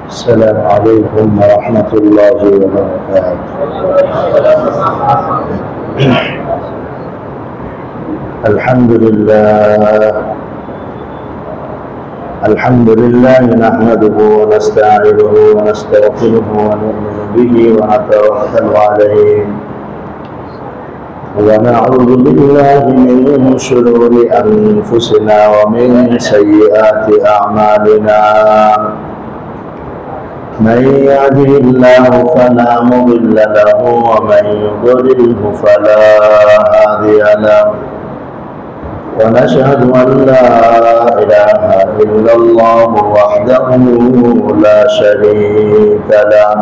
السلام عليكم ورحمة الله وبركاته. الحمد لله نحمده ونستعينه ونستغفره ونؤمن به ونتوكل عليه ونعوذ بالله من شرور أنفسنا ومن سيئات أعمالنا. من يهده الله فلا مضل له ومن يضلله فلا هادي له، ونشهد أن لا إله إلا الله وحده لا شريك له،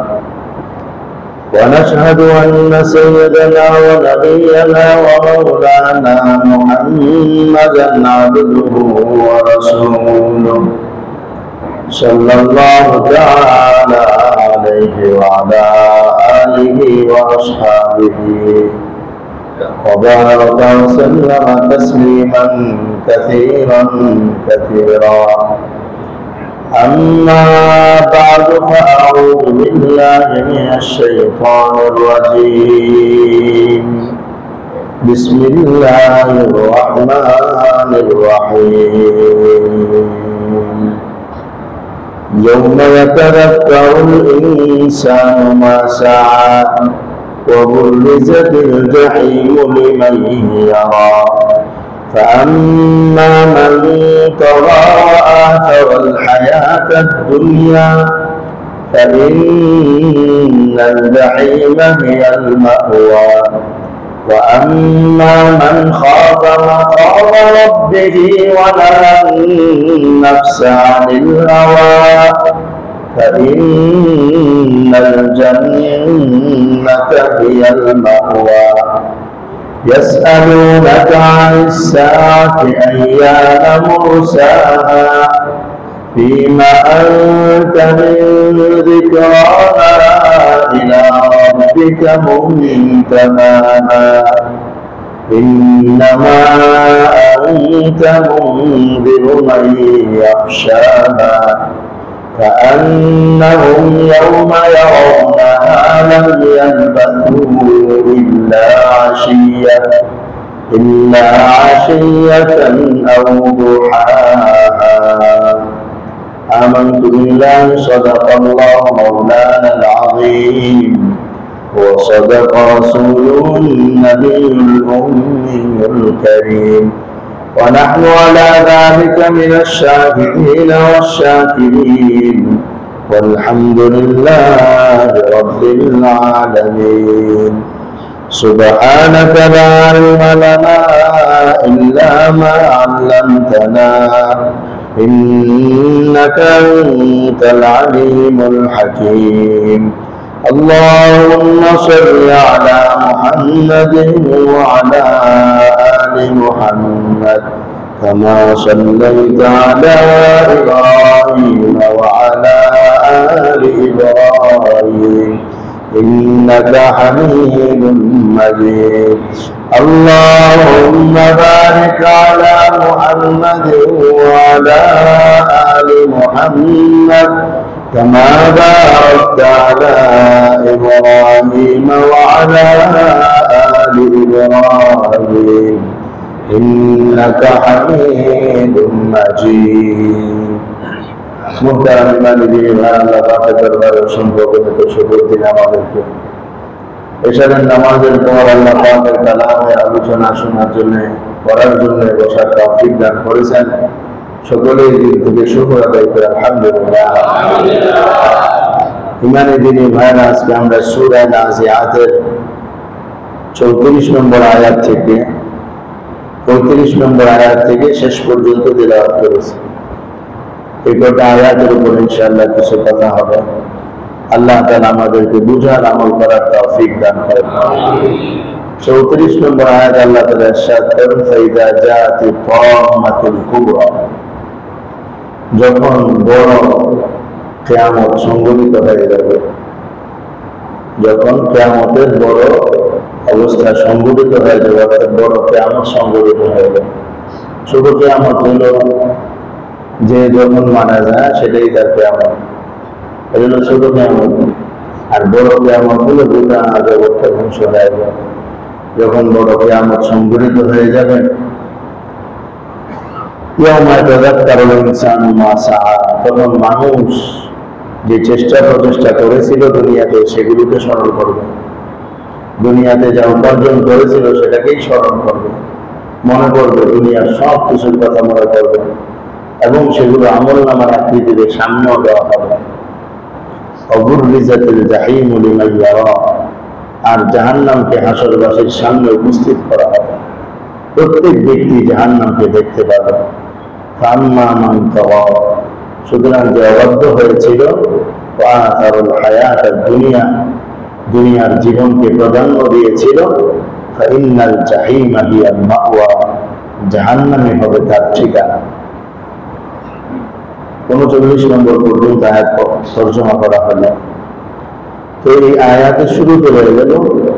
ونشهد أن سيدنا ونبينا ومولانا محمدا عبده ورسوله صلى الله تعالى عليه وعلى آله وأصحابه وبارك وسلم تسليما كثيرا كثيرا. أما بعد فأعوذ بالله من الشيطان الرجيم. بسم الله الرحمن الرحيم. يوم يتذكر الإنسان ما سعى وبرزت الجحيم لمن يرى، فأما من طغى وآثر الحياة الدنيا فإن الجحيم هي المأوى، وأما من خاف مقام ربه ونهى النفس عن الهوى فإن الجنة هي المأوى. يسألونك عن الساعة أيان مرساها، فيما أنت من ذكراها إلى ربك منتهاها، إنما أنت منذر من يخشاها كأنهم يوم يرونها لم يلبثوا إلا عشية أو ضحاها. آمنت بالله صدق الله مولانا العظيم وصدق رسوله النبي الأمي الكريم، ونحن على ذلك من الشاهدين والشاكرين، والحمد لله رب العالمين. سبحانك لا علم لنا إلا ما علمتنا، إنك أنت العليم الحكيم. اللهم صل على محمد وعلى آل محمد كما صليت على إبراهيم وعلى آل إبراهيم إنك حميد مجيد. اللهم بارك على محمد وعلى آل محمد كما باركت على إبراهيم وعلى آل إبراهيم إنك حميد مجيد. মুহতারাম ইমানি আল্লাহ পাকের দরবারে অসংখ্য শুকর দিন আমাদেরকে এশারের নামাজের পর আল্লাহ পাকের কালামের আলোচনা শোনার জন্য পড়ার জন্য বসার তৌফিক দান করেছেন। সকলেই দিন থেকে শুকর আদায় করে আলহামদুলিল্লাহ। ইমানি দিনী ভাইরা, আজকে আমরা সূরা নাজিআতের 34 নম্বর আয়াত থেকে 35 নম্বর আয়াত থেকে শেষ পর্যন্ত তিলাওয়াত করেছি। এই কটা আয়াতের উপর ইনশাআল্লাহ কিছু কথা হবে। আল্লাহ তাআলা আমাদেরকে বুঝার আমল করার তৌফিক দান করেন। 34 নম্বর আয়াত আল্লাহ তাআলা ইরশাদ করেন, ফাইদা জাআতি তাম্মাতুল কুবরা, যখন বড় কিয়ামত সংঘটিত হয়ে যাবে, যখন কিয়ামতের বড় অবস্থা সংঘটিত হয়ে যাবে, অর্থাৎ বড় কিয়ামত সংঘটিত হয়ে যাবে। ছোট কিয়ামত হলো যে যখন মারা যায় সেটাই তার কিয়ামত। এজন্য ছোট কিয়ামত। আর বড় কিয়ামত হলো গোটা জগৎটা ধ্বংস হয়ে যাবে। যখন বড় কিয়ামত সংঘটিত হয়ে যাবে, তখন মানুষ যে চেষ্টা প্রচেষ্টা করেছিল দুনিয়াতে সেগুলোকে স্মরণ করবে, দুনিয়াতে যা উপার্জন করেছিল সেটাকেই স্মরণ করবে, মনে করবে, দুনিয়ার সব কিছুর কথা মনে করবে, এবং সেগুলো আমল নামার আকৃতিতে সামনেও দেওয়া হবে। আর জাহান্নামকে হাসরবাসীর সামনে উপস্থিত করা হবে। প্রত্যেক ব্যক্তি জাহান্নামকে দেখতে পাবে। সুতরাং যে অবাধ্য হয়েছিল দুনিয়ার জীবনকে প্রাধান্য দিয়েছিল, জাহান্নামে হবে তার ঠিকানা। 39 নম্বর পর্যন্ত আয়াত তর্জমা করা হলো। তো এই আয়াতের শুরুতে হয়ে গেল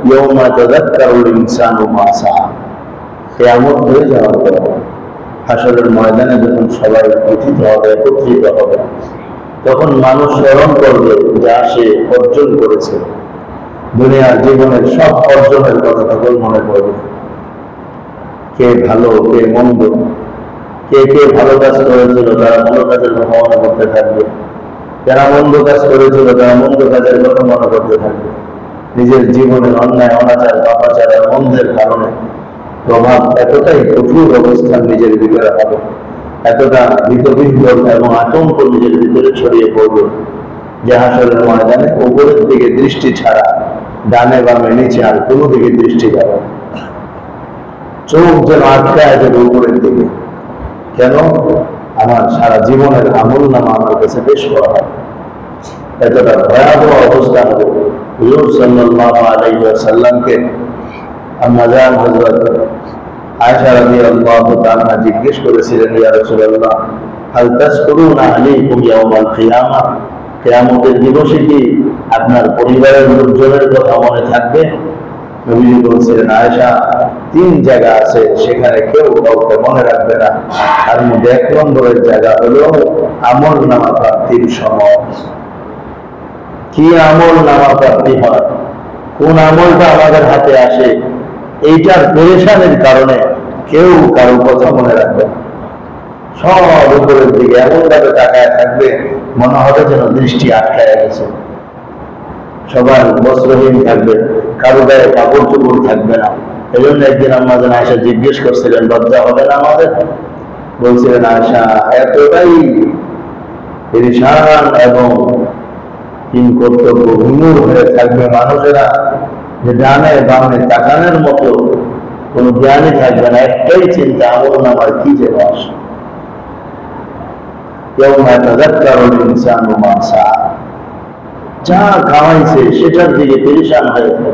ইয়াউমা তাযাক্কারুল ইনসানু মা সাআ। কিয়ামত হয়ে যাওয়ার পর হাসরের ময়দানে যখন সবাই একত্রিত হবে, তখন মানুষ স্মরণ করবে যা সে অর্জন করেছে। দুনিয়ার জীবনের সব অর্জনের কথা তখন মনে পড়বে। কে ভালো, কে মন্দ, কে কে ভালো কাজ করেছিল তারা ভালো কাজের কথা মনে করতে থাকবে, যারা মন্দ কাজ করেছিল তারা মন্দ কাজের কথা মনে করতে থাকবে। নিজের জীবনের অন্যায়, অনাচার, পাপাচার আর মন্দের কারণে প্রভাব এতটাই কঠোর অবস্থান নিজের ভিতরে হবে, এতটা ভীতবিহ্বল এবং আতঙ্ক নিজের ভিতরে ছড়িয়ে পড়বে যে হাসরের ময়দানে উপরের দিকে দৃষ্টি ছাড়া ডানে বামে নিচে আর কোনো দিকে দৃষ্টি যাবে, চোখ যেন আটকায় যাবে উপরের দিকে। কেন? আমার সারা জীবনের আমল নামা আমার কাছে পেশ করা হয়। এতটা ভয়াবহ অবস্থা হবে। হুজুর সাল্লাল্লাহু আলাইহি ওয়াসাল্লামকে আম্মা জান হযরত আয়েশা রাদিয়াল্লাহু তাআলা জিজ্ঞেস করেছিলেন, ইয়া রাসূলুল্লাহ, হাল তাযকুরুনা আলাইকুম ইয়াওমাল কিয়ামা, কিয়ামতের দিবসে কি আপনার পরিবারের লোকজনের কথা মনে থাকবে? নবীজি বলছিলেন, আয়েশা, 3 জায়গা আছে সেখানে কেউ কাউকে মনে রাখবে না। আর মধ্যে 1 নম্বরের জায়গা হলো আমল নামা প্রাপ্তির সময়। কি আমল নামা প্রাপ্তি হয়, কোন আমলটা আমাদের হাতে আসে, এইটার পেরেশানির কারণে কেউ কারো কথা মনে রাখবে না। সব উপরের দিকে এমন ভাবে তাকায় থাকবে মনে হবে যেন দৃষ্টি আটকায় গেছে। সবার বস্ত্রহীন থাকবে, কারো গায়ে কাপড় চোপড় থাকবে না। এই জন্য একদিন আম্মা জান আয়েশা জিজ্ঞেস করছিলেন, লজ্জা হবে না আমাদের? বলছিলেন, আয়েশা, এতটাই পেরেশান এবং কিং কর্তব্য বিমূঢ় হয়ে থাকবে মানুষেরা যে ডানে বামে তাকানোর মতো কোনো জ্ঞানই থাকবে না। একটাই চিন্তা, আমল নামার কি যেন আসে। ইয়াউমা তাযাক্কারুল ইনসানু মা সাআ, যা খাওয়াইছে সেটার দিকে পেরেশান হয়ে থাকে,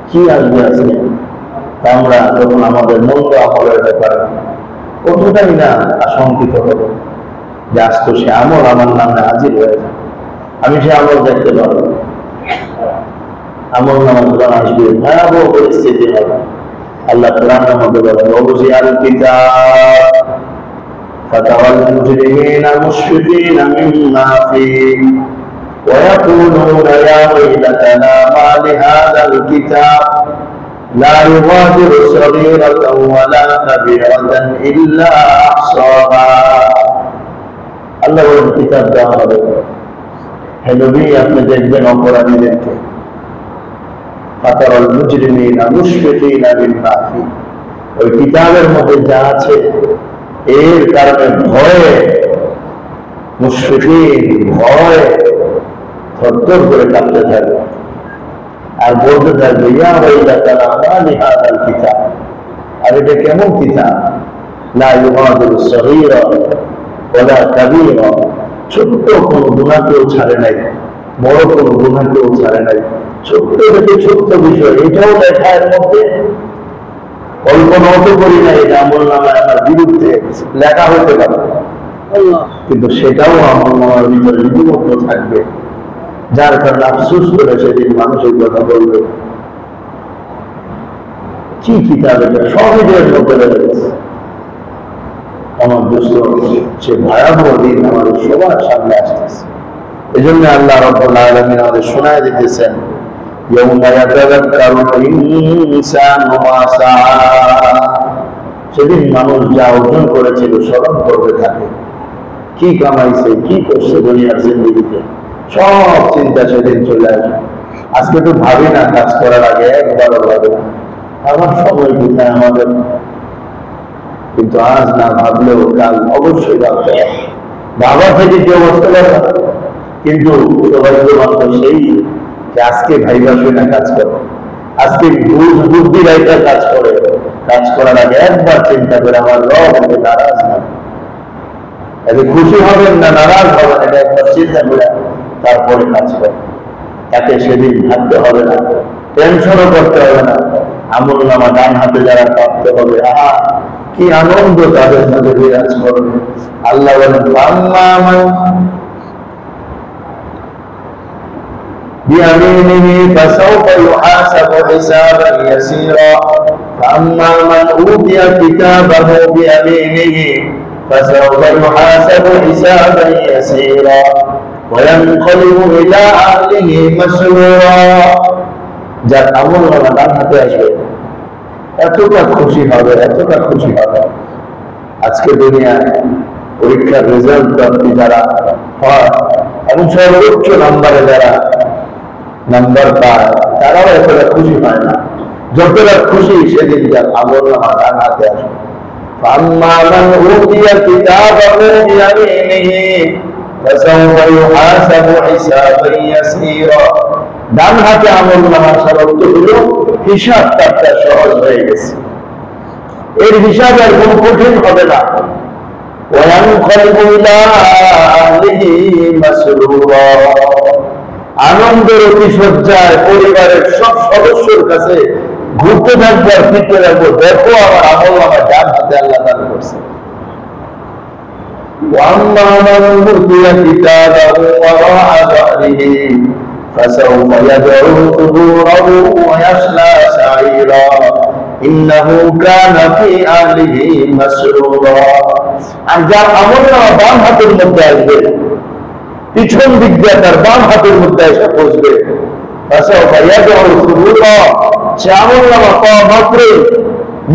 কি আসবে আজকে। আমরা যখন আমাদের মন্দ আমলের ব্যাপারে কতটাই না আশঙ্কিত হব যে আজ তো সে আমল আমার নামে হাজির হয়ে যায়, আমি সে আমল দেখতে পারবো। আমল নামা যখন আসবে ভয়াবহ পরিস্থিতি হবে। আল্লাহ কোরআনের মধ্যে বলেন, ওয়াজিআল কিতাব ফাতারাল মুজরিমিনা মুশফিকিনা মিম্মা ফীহি ويقولون يا ويلتنا ما لهذا الكتاب لا يغادر صغيرة ولا كبيرة إلا أحصاها। আল্লাহ বলেন, কিতাব দেওয়া হবে, হে নবী আপনি দেখবেন অপরাধীদেরকে, ফাতারাল মুজরিমিনা মুশফিকিনা মিম্মা ফীহি, ওই কিতাবের মধ্যে যা আছে এর কারণে ভয়ে মুশফিকিন, ভয় থরথর করে কাঁপতে থাকবে আর বলতে থাকবে, ইয়া ওয়াইলাতানা মা লিহাযাল কিতাব, আর এটা কেমন কিতাব, লা ইউগাদিরু সগীরা ওয়ালা কাবীরা, ছোট্ট কোনো গুনাহকেও ছাড়ে নাই, বড় কোনো গুনাহকেও ছাড়ে নাই। ছোট্ট থেকে ছোট্ট বিষয় এটাও লেখা এর মধ্যে, কল্পনা হতে করি না এটা আমল নামায় আমার বিরুদ্ধে লেখা হতে পারে, কিন্তু সেটাও আমল নামার ভিতরে লিপিবদ্ধ থাকবে, যার কারণে আফসোস করে সেদিন মানুষের কথা বলবে, কি কিতাব এটা, সহজের মধ্যে রয়েছে। আমার দোস্ত, সে ভয়াবহ দিন আমাদের সবার সামনে আসতেছে। এজন্য আল্লাহ রাব্বুল আলামিন আমাদের শোনায় দিতেছেন, ইয়াউমা ইয়াতাযাক্কারুল ইনসানু মা সাআ, সেদিন মানুষ যা অর্জন করেছিল স্মরণ করতে থাকে, কি কামাইছে, কি করছে দুনিয়ার জিন্দেগিতে, সব চিন্তা সেদিন চলে আসে। আজকে তো ভাবি না, কাজ করার আগে একবারও ভাবে না আমার সময় কোথায় আমাদের, কিন্তু আজ না ভাবলেও কাল অবশ্যই ভাবতে হবে। বাবা থেকে যে অবস্থা কথা, কিন্তু সৌভাগ্যবান সেই যে আজকে ভাইবা শুনে কাজ করে, আজকে বুদ্ধি রাইটা কাজ করে, কাজ করার আগে একবার চিন্তা করে আমার রব এতে নারাজ না, এতে খুশি হবেন না নারাজ হবেন, এটা একবার চিন্তা করে তারপরে কাজ করে। তাকে সেদিন ভাবতে হবে না, টেনশনও করতে হবে না। আমল নামা ডান হাতে যারা প্রাপ্ত হবে, আহা কি আনন্দ তাদের মধ্যে বিরাজ করবে। আল্লাহ বলেন, بيمينه فسوف يحاسب حسابا يسيرا فأما من أوتي كتابه بيمينه فسوف يحاسب حسابا يسيرا وينقلب إلى أهله مسرورا। যার আমল নামা ডান হাতে আসবে এতটা খুশি হবে, এতটা খুশি হবে। আজকে দুনিয়ায় পরীক্ষার রেজাল্ট প্রাপ্তি যারা হয় এবং সর্বোচ্চ নাম্বারে যারা নাম্বার পায় তারাও এতটা খুশি হয় না যতটা খুশি সেদিন যার আমল নামা ডান হাতে আসবে। فأما من أوتي كتابه بيمينه فسوف يحاسب حسابا يسيرا। ডান হাতে আমল নামা শর্ত হলো হিসাবটা সহজ হয়ে গেছে, এর হিসাব আর কোন কঠিন হবে না। وينقلب إلى أهله مسرورا। আনন্দের অতিশয্যায় পরিবারের সব সদস্যের কাছে ঘুরতে থাকবো আর ফিরতে থাকবো, দেখো আমার আমল নামা ডান হাতে আল্লাহ দান করছে। وأما من أوتي كتابه وراء ظهره فسوف يدعو ثبورا ويصلى سعيرا إنه كان في أهله مسرورا। আর যার আমল নামা বাম হাতের মধ্যে আসবে, পিছন দিক দিয়ে তার বাম হাতের মধ্যে এসে বসবে, সে আমল নামা পাওয়া মাত্রই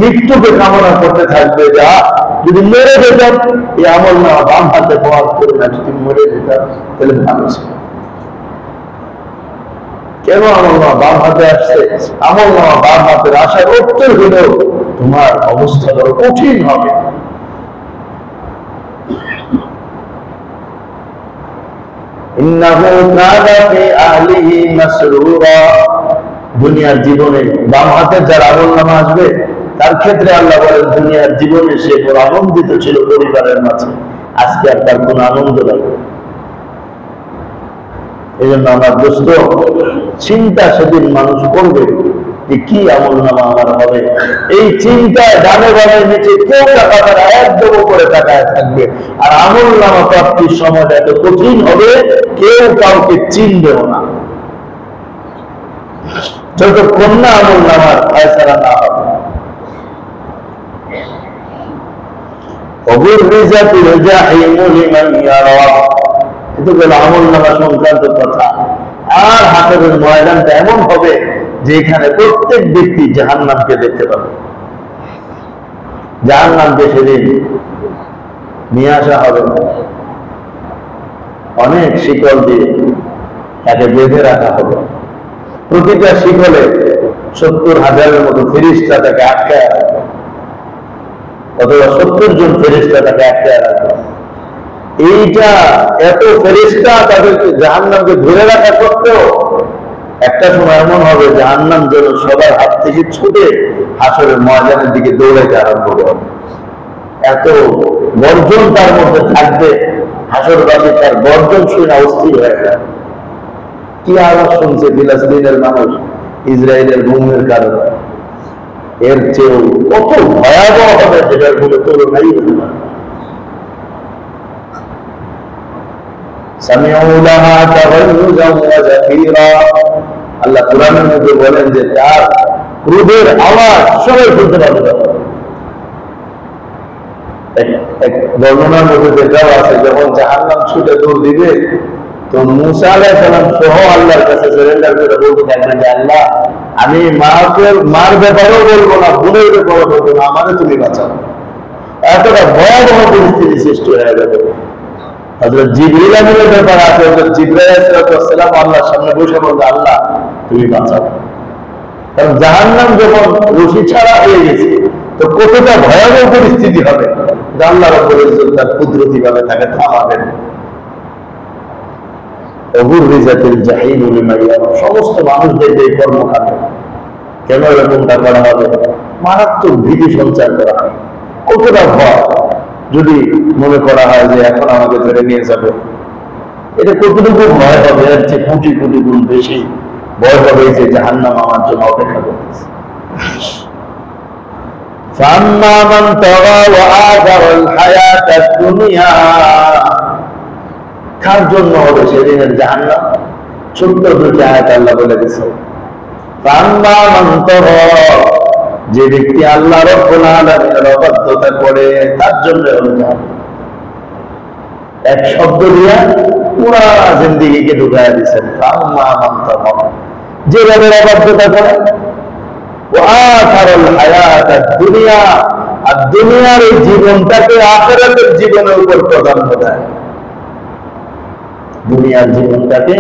মৃত্যুকে কামনা করতে থাকবে, যা যদি মরে যেতাম এই আমল নামা বাম হাতে পাওয়ার করে না, যদি মরে যেতাম তাহলে ভালো ছিল। কেন আমল নামা বাম হাতে আসছে? আমল নামা বাম হাতের আশার উত্তর হলেও তোমার অবস্থা বড় কঠিন হবে। দুনিয়ার জীবনে বাম হাতের যার আমল নামা আসবে তার ক্ষেত্রে আল্লাহ বলেন, দুনিয়ার জীবনে সে বড় আনন্দিত ছিল পরিবারের মাঝে, আজকে আর তার কোন আনন্দ নেই। এই জন্য আমার দোস্ত, চিন্তা সেদিন মানুষ করবে যে কি আমল নামা আমার হবে, এই চিন্তায় ডানে বামে নিচে কেউ টাকা একদম করে তাকায় থাকবে। আর আমল নামা প্রাপ্তির সময়টা এত কঠিন হবে, কেউ কাউকে চিনবেও না যতক্ষণ না আমল নামার ফয়সালা না হবে। এটা হলো আমল নামা সংক্রান্ত কথা। আর হাসরের ময়দানটা এমন হবে যে এখানে প্রত্যেক ব্যক্তি জাহান্নামকে দেখতে পাবে। জাহান্নামকে সেদিন নিয়ে আসা হবে, অনেক শিকল দিয়ে তাকে বেঁধে রাখা হবে। প্রতিটা শিকলে 70,000-এর মতো ফেরেশতা তাকে আটকায় রাখবে, অথবা 70 জন ফেরেশতা তাকে আটকায় রাখবে। এইটা এত ফেরেশতা তাদেরকে জাহান্নামকে ধরে রাখা সত্ত্বেও একটা সময় এমন হবে জাহান্নাম যেন সবার হাত থেকে ছুটে হাসরের ময়দানের দিকে দৌড়াইতে আরম্ভ করবে। এত গর্জন তার মধ্যে থাকবে, হাসরবাসী তার গর্জন শুনে অস্থির হয়ে যায়। কি আওয়াজ শুনছে ফিলিস্তিনের মানুষ ইসরায়েলের ভূমির কারণে, এর চেয়েও কত ভয়াবহ হবে যেটার কোনো তুলনাই হতে পারে। আল্লাহ কুরআনের মধ্যে বলেন যে তার ক্রোধের আওয়াজ সবাই শুনতে পাবে। এক বর্ণনার মধ্যে দেখাও আছে, যখন জাহান্নাম ছুটে দৌড় দিবে তো মুসা আলাইহিস সালাম সহ আল্লাহর কাছে সারেন্ডার করে বলতে থাকলেন যে আল্লাহ, আমি মার ব্যাপারেও বলবো না, বোনের ব্যাপারেও বলবো না, আমারে তুমি বাঁচাও। এতটা ভয়াবহ পরিস্থিতি সৃষ্টি হয়ে যাবে। হযরত জিবরীল আলাইহিস ব্যাপার আছে, হযরত জিবরাইল আলাইহিস সালাম আল্লাহর সামনে বসে বলতে আল্লাহ তুমি বাঁচাও। কারণ জাহান্নাম যখন রশি ছাড়া হয়ে গেছে, তো কতটা ভয়াবহ পরিস্থিতি হবে, আল্লাহ রাব্বুল ইজ্জত তার কুদরতি ভাবে তাকে থামাবেন। সমস্ত মানুষদের যে কর্মকাণ্ড, কেন এরকমটা করা হবে, মারাত্মক ভীতি সঞ্চার করা হয়। কতটা ভয় যদি মনে করা হয় যে এখন আমাকে ধরে নিয়ে যাবে, এটা কতটুকু ভয় হবে, এর চেয়ে কোটি কোটি গুণ বেশি ভয় হবে যে জাহান্নাম আমার জন্য অপেক্ষা করতেছে। فَأَمَّا مَنْ طَغَى وَآثَرَ الْحَيَاةَ الدُّنْيَا, কার জন্য হবে সেদিনের জাহান্নাম? ছোট্ট দুটি আয়াত আল্লাহ বলে দিয়েছেন। فَأَمَّا مَنْ طَغَى, যে ব্যক্তি আল্লাহ রাব্বুল আলামিনের অবাধ্যতা করে, তার জন্য হলো জাহান্নাম। এক শব্দ দিয়া পুরা জিন্দেগিকে ঢুকায়া দিয়েছেন। فَأَمَّا مَنْ طَغَى, যে রবের অবাধ্যতা করে, ওয়াআথারাল হায়াতাদ দুনিয়া, আর দুনিয়ার এই জীবনটাকে আখিরাতের জীবনের উপর প্রাধান্য দেয়। দুনিয়ার জীবনটাকে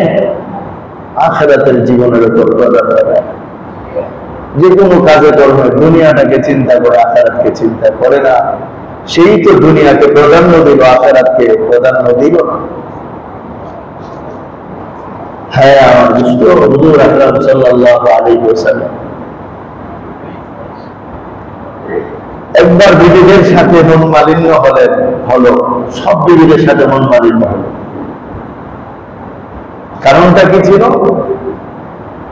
আখিরাতের জীবনের উপর প্রাধান্য দেয়। যে কোনো কাজে কর্মে দুনিয়াটাকে চিন্তা করে, আখিরাতকে চিন্তা করে না, সেই তো দুনিয়াকে প্রাধান্য দিল, আখিরাতকে প্রাধান্য দিল না। হ্যাঁ, আমার দুষ্ট হুজুর আকরাম সাল্লাল্লাহু আলাইহি ওয়াসাল্লাম একবার বিবিদের সাথে মন মালিন্য হলো, সব বিবিদের সাথে মন মালিন্য হলো। কারণটা কি ছিল?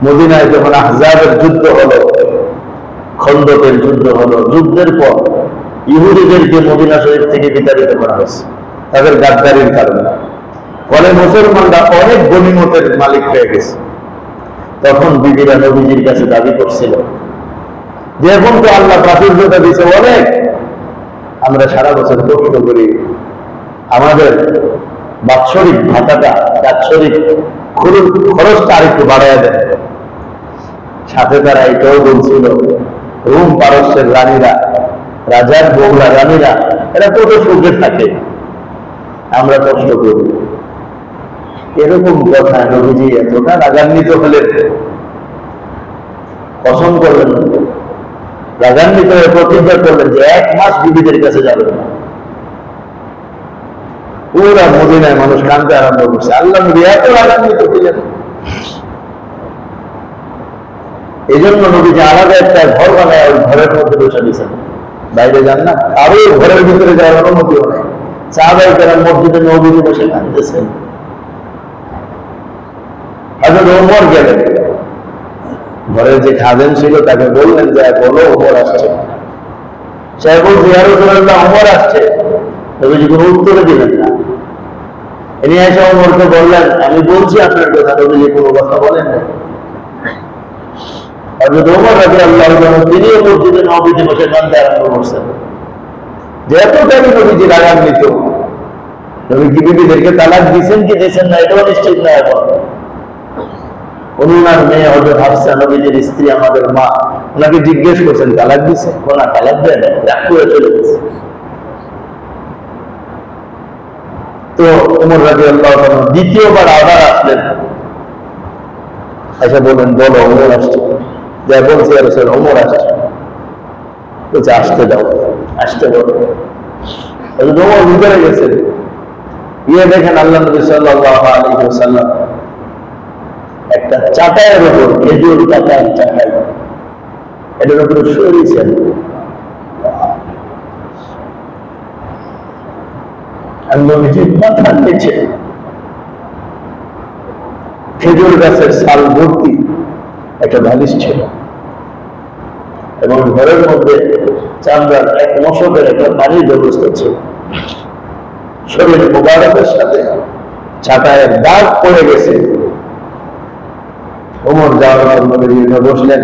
মদিনায় যখন আহজাবের যুদ্ধ হলো, খন্দকের যুদ্ধ হলো, যুদ্ধের পর ইহুদিদেরকে মদিনা শরীফ থেকে বিতাড়িত করা হয়েছে তাদের গাদ্দারির কারণে। ফলে মুসলমানরা অনেক গনিমতের মালিক হয়ে গেছে। তখন বিবিরা নবীজির কাছে দাবি করছিল যে এখন তো আল্লাহ প্রাচুর্যতা দিচ্ছে অনেক, আমরা সারা বছর কষ্ট করি, আমাদের বাৎসরিক ভাতাটা, বাৎসরিক খরচটা আরেকটু বাড়াইয়া দেন। সাথে তারা এটাও বলছিল, রোম পারস্যের রানীরা, রাজার বউরা, রানীরা, এরা কত সুখে থাকে, আমরা কষ্ট করি। এরকম কথা নবীজি এতটা রাগান্বিত হলেন, কসম করলেন, রাগান্বিত হয়ে প্রতিজ্ঞা করলেন যে 1 মাস বিবিদের কাছে যাবেন না। পুরা মদিনায় মানুষ কাঁদতে আরম্ভ করছে। আল্লাহ নবী এত রাগান্বিত ছিলেন, এই জন্য নবীজি আলাদা একটা ঘর বানায় ওই ঘরের মধ্যে বসে দিয়েছেন, বাইরে যান না, আরো ঘরের ভিতরে যাওয়ার অনুমতিও নেই। সাহাবায়ে কেরাম মসজিদে নববীতে বসে কাঁদতেছেন। হযরত ওমর গেলেন, ঘরের যে খাদেম ছিল তাকে বললেন যে বলো ওমর আসছে। সে বলছে ইয়া রাসূলুল্লাহ, ওমর আসছে। নবীজি কোনো উত্তরে দিলেন না। ইনি এসে ওমরকে বললেন, আমি বলছি আপনার কথা। নবীজি কোনো কথা বলেন না। হযরত ওমর রাদিয়াল্লাহু আনহু তিনিও মসজিদে নববীতে বসে কাঁদতে আরম্ভ করছেন। যেহেতু নবীজি রাগান্বিত, নবী কি বিবিদেরকে তালাক দিয়েছেন কি দিয়েছেন না এটাও নিশ্চিত না। এখন ওনার মেয়ে হযরত হাফসা, নবীজির স্ত্রী, আমাদের মা, ওনাকে জিজ্ঞেস করছেন তালাক দিছে? কোনা তালাক দেয় না, রাগ করে চলে গেছে। তো ওমর রাদিয়াল্লাহু আনহু দ্বিতীয়বার আবার আসলেন, এসে বললেন বলো ওমর আসছে। যা বলছে ইয়া রাসূল, ওমর আসছে। বলছে আসতে দাও, আসতে বলো। ওমর ভিতরে গেছেন, গিয়ে দেখেন আল্লাহ নবী সাল্লাল্লাহু আলাইহি ওয়াসাল্লাম একটা চাটাইয়ের উপর, খেজুর চাটাই, এটার উপরে শুয়েছেন। নবীজির মাথার নিচে খেজুর গাছের ছাল ভর্তি একটা বালিশ ছিল, এবং ঘরের মধ্যে চামড়ার এক মশকের একটা পানির ব্যবস্থা ছিল। শরীর মুবারকের সাথে ছাটায়ের দাগ পড়ে গেছে। ওমর যাওয়ার পর নবীজি বসলেন।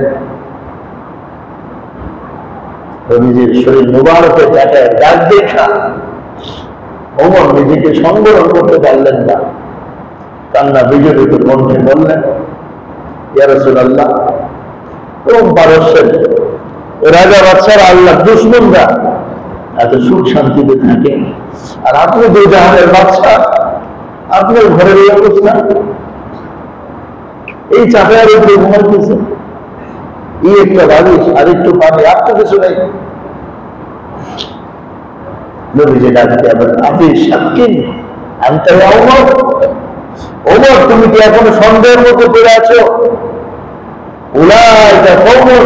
নবীজির শরীর মুবারকে ছাটায়ের দাগ দেখা ওমর নিজেকে সংবরণ করতে পারলেন না। কান্না বিজড়িত কণ্ঠে বললেন, ইয়া রাসূলুল্লাহ, এবং পারস্যের রাজা বাদশারা আল্লাহ দুশমনরা এত সুখ শান্তিতে থাকে, আর আপনি দুই জাহানের বাদশা, আপনার ঘরের এই অবস্থা, এই চাপের উপরে ঘুমাইতেছে, এই একটা বালিশ আর একটু পানি, আপনি কিছু নেই। নবীজি ডাকতে আবার, আপনি সাক্ষী আনতে ওমর, ওমর তুমি কি এখনো সন্দেহের মতো পড়ে আছো? উলাইকা কওমুন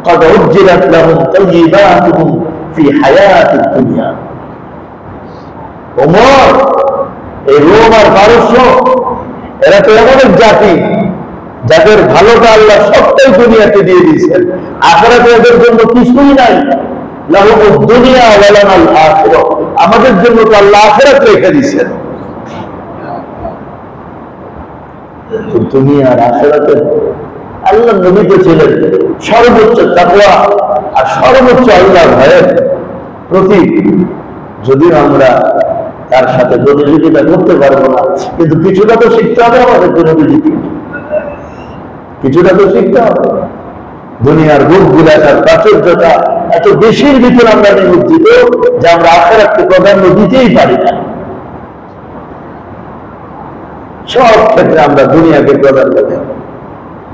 قد عجلت لهم طيباتهم في حياة الدنيا। ওমর, এই রোম আর পারস্য এরা তো এমন এক জাতি যাদের ভালোটা আল্লাহ সবটাই দুনিয়াতে দিয়ে দিয়েছেন, আখিরাতে এদের জন্য কিছুই নাই। লাহুমুদ দুনিয়া ওয়া লানাল আখিরাহ, আমাদের জন্য তো আল্লাহ আখিরাত রেখে দিয়েছেন। দুনিয়া আর আখিরাতে আল্লাহ নবী তো ছিলেন সর্বোচ্চ তাকওয়া আর সর্বোচ্চ আল্লাহর ভয়ের প্রতীক। যদিও আমরা তার সাথে প্রতিযোগিতা করতে পারবো না, কিন্তু কিছুটা তো শিখতে হবে আমাদের প্রতিযোগিতা, কিছুটা তো শিখতে হবে। দুনিয়ার রূপ বিলাসার প্রাচুর্যতা এত বেশির ভিতরে আমরা নিমজ্জিত যে আমরা আখিরাতকে প্রাধান্য দিতেই পারি না। সব ক্ষেত্রে আমরা দুনিয়াকে প্রাধান্য দেব,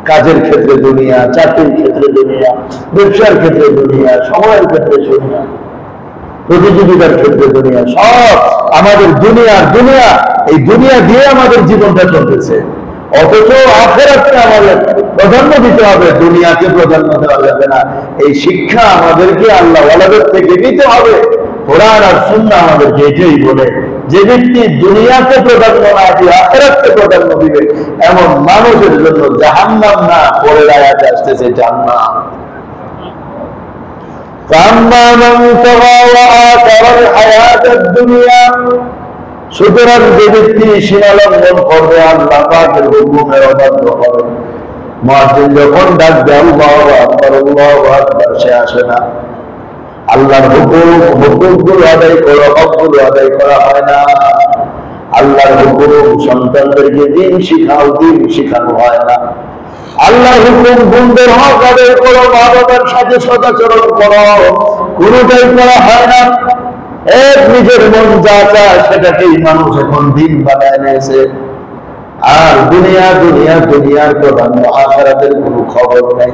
কাজের ক্ষেত্রে দুনিয়া, চাকরির ক্ষেত্রে দুনিয়া, ব্যবসার ক্ষেত্রে দুনিয়া, সময়ের ক্ষেত্রে দুনিয়া, প্রতিযোগিতার ক্ষেত্রে দুনিয়া, সব আমাদের দুনিয়ার দুনিয়া। এই দুনিয়া দিয়ে আমাদের জীবনটা চলতেছে, অথচ আখিরাতকে আমাদের প্রাধান্য দিতে হবে, দুনিয়াকে প্রাধান্য দেওয়া যাবে না। এই শিক্ষা আমাদেরকে আল্লাহ ওয়ালাদের থেকে নিতে হবে। কোরআন আর সুন্নাহ আমাদেরকে এটাই বলে, যে ব্যক্তি দুনিয়াকে প্রাধান্য না দিয়ে আখিরাতকে প্রাধান্য দিবে, এমন মানুষের জন্য জাহান্নাম না, পরের আয়াতে আসতেছে জান্নাত। فَأَمَّا مَنْ طَغَى وَآثَرَ الْحَيَاةَ الدُّنْيَا, সুতরাং যে ব্যক্তি সীমালঙ্ঘন করবে, আল্লাহ পাকের হুকুমের অবাধ্য হবে, মুয়াজ্জিন যখন ডাকবে আল্লাহু আকবার আল্লাহু আকবার, সে আসে না। আল্লাহর হুকুমগুলো আদায় করো, হকগুলো আদায় করা হয় না। আল্লাহর হুকুম সন্তানদেরকে দিন শিখাও, দিন শিখানো হয় না। আল্লাহর হুকুম বন্ধের হক আদায় করো, মা বাবার সাথে সদাচরণ করো, কোনটাই করা হয় না। এক নিজের মন যা চায় সেটাকেই মানুষ এখন দিন বানায় নিয়েছে। আর দুনিয়া দুনিয়া দুনিয়ার প্রাধান্য, আখিরাতের কোনো খবর নেই।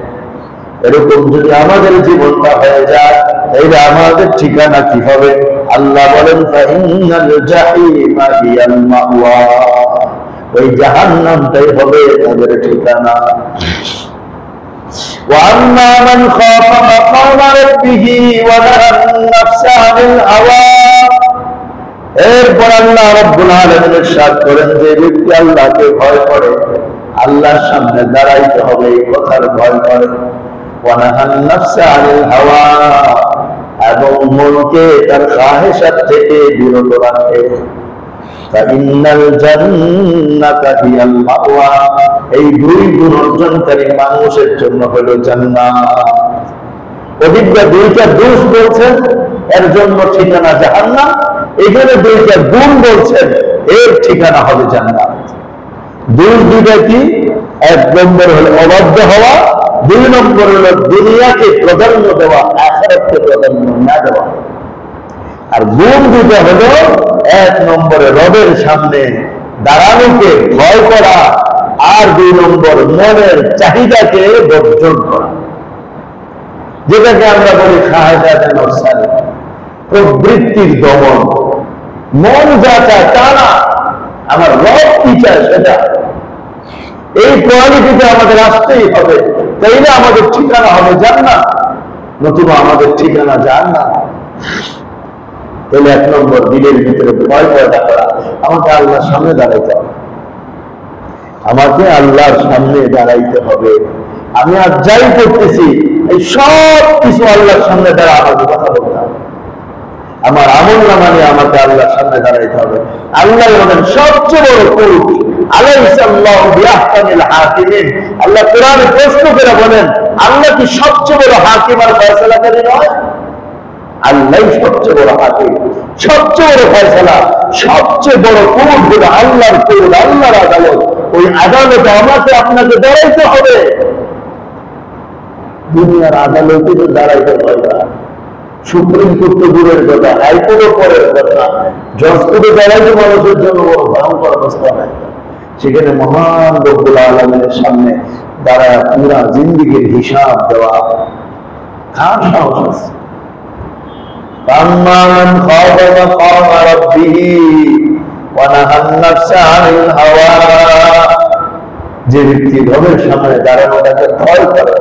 এরকম যদি আমাদের জীবনটা হয়ে যায়, তাহলে আমাদের ঠিকানা কি হবে? আল্লাহ বলেন, ফাইনাল জাহিমা হিয়াল মাওয়া, ওই জাহান্নামটাই হবে তাদের ঠিকানা। وَأَمَّا مَنْ خَافَ مَقَامَ رَبِّهِ وَنَهَى النَّفْسَ عَنِ الْهَوَى, এরপর আল্লাহ রাব্বুল আলামিন ইরশাদ করেন, যে ব্যক্তি আল্লাহকে ভয় করে, আল্লাহর সামনে দাঁড়াইতে হবে এই কথার ভয় করে, وَنَهَى النَّفْسَ عَنِ الْهَوَى, এবং মনকে তার খাহেশাত থেকে বিরত রাখে, فَإِنَّ الْجَنَّةَ هِيَ الْمَأْوَى, এই দুই গুণ অর্জনকারী মানুষের জন্য হলো জান্নাত। অভিজ্ঞা দুইটা দোষ বলছেন, এর জন্য ঠিকানা জাহান্নাম। এখানে দুইটা গুণ বলছেন, এর ঠিকানা হবে জান্নাত। দোষ দুইটা কি? এক নম্বর হলো অবাধ্য হওয়া, দুই নম্বর হলো দুনিয়াকে প্রাধান্য দেওয়া, আখিরাতকে প্রাধান্য না দেওয়া। আর গুণ দুটো হলো, এক নম্বরে রবের সামনে দাঁড়ানোকে ভয় করা, আর দুই নম্বর মনের চাহিদাকে বর্জন করা, যেটাকে আমরা বলি খাহাজাতে নফসানি, প্রবৃত্তির দমন। মন যা চায় তা না, আমার রব কি চায় সেটা। এই কোয়ালিটিতে আমাদের আসতেই হবে, তাইলে আমাদের ঠিকানা হবে জান্নাত, নতুবা আমাদের ঠিকানা জাহান্নাম। তাহলে এক নম্বর, দিলের ভিতরে ভয় পয়দা করা, আমাকে আল্লাহর সামনে দাঁড়াইতে হবে, আমাকে আল্লাহর সামনে দাঁড়াইতে হবে। আমি আজ যাই করতেছি, এই সব কিছু আল্লাহর সামনে দাঁড়া আমাকে কথা বলতে হবে। আমার আমল নামা নিয়ে আমাকে আল্লাহর সামনে দাঁড়াইতে হবে। আল্লাহ আমাদের সবচেয়ে বড় পুরুষ, আলাইহিসসাল্লাহু বিআহকামিল হাকিমিন। আল্লাহ কোরআনে প্রশ্ন করে বলেন, আল্লাহ কি সবচেয়ে বড় হাকিম আর ফয়সালাকারী নয়? আল্লাহ সবচেয়ে বড় হাকিম, সবচেয়ে বড় ফয়সালা, সবচেয়ে বড় কোর্ট হলো আল্লাহর কোর্ট, আল্লাহর আদালত। ওই আদালতে আমাকে আপনাকে দাঁড়াইতে হবে। দুনিয়ার আদালতে তো দাঁড়াইতে হয় না, সুপ্রিম কোর্ট তো দূরের কথা, হাইকোর্টও পরের কথা, জজ কোর্টে দাঁড়াইতে মানুষের জন্য বড় ভয়ঙ্কর অবস্থা হয়। সেখানে মহান রব্বুল আলামিনের সামনে দাঁড়ায় পুরা জিন্দেগীর হিসাব দেওয়া কার সাহস আছে? فأما من خاف مقام ربه ونهى النفس عن الهوى, যে ব্যক্তি রবের সামনে দাঁড়ানোটাকে ভয় করে,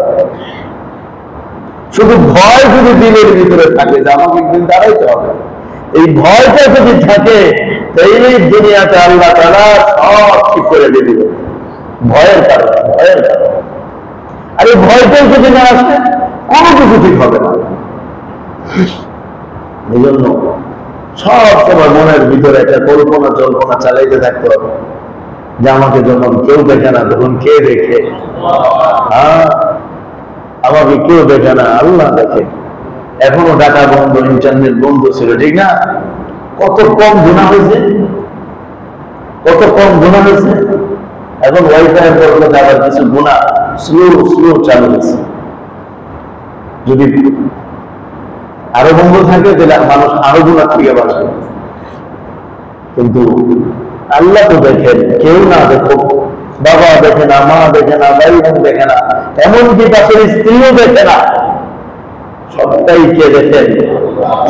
শুধু ভয় যদি দিলের ভিতরে থাকে যে আমাকে একদিন দাঁড়াইতে হবে, এই ভয়টা যদি থাকে তাইলে দুনিয়াতে আল্লাহ তাআলা সব ঠিক করে দিয়ে দিবে। ভয়ের কারণে, ভয়ের কারণে। আর এই ভয়টাই যদি না আসে কোনো কিছু ঠিক হবে না। এই জন্য সব সময় মনের ভিতরে একটা কল্পনা জল্পনা চালাইতে থাকতে হবে যে আমাকে যখন কেউ দেখে না তখন কে দেখে? আমাকে কেউ দেখে না, আল্লাহ দেখে। এখনো ডাটা বন্ধ, ইন্টারনেট বন্ধ ছিল, ঠিক না? কত কম গুনাহ হয়েছে, কত কম গুনাহ হয়েছে। এখন ওয়াইফাই করলে আবার কিছু গুনাহ স্লো চালু হয়েছে। যদি আরো বন্ধ থাকে তাহলে মানুষ আরো গুনাহ থেকে বাঁচবে। কিন্তু আল্লাহ তো দেখেন, কেউ না দেখো, বাবা দেখে না, মা দেখে না, ভাই বোন দেখে না, এমনকি পাশের স্ত্রীও দেখে না, সবটাই কে দেখেন?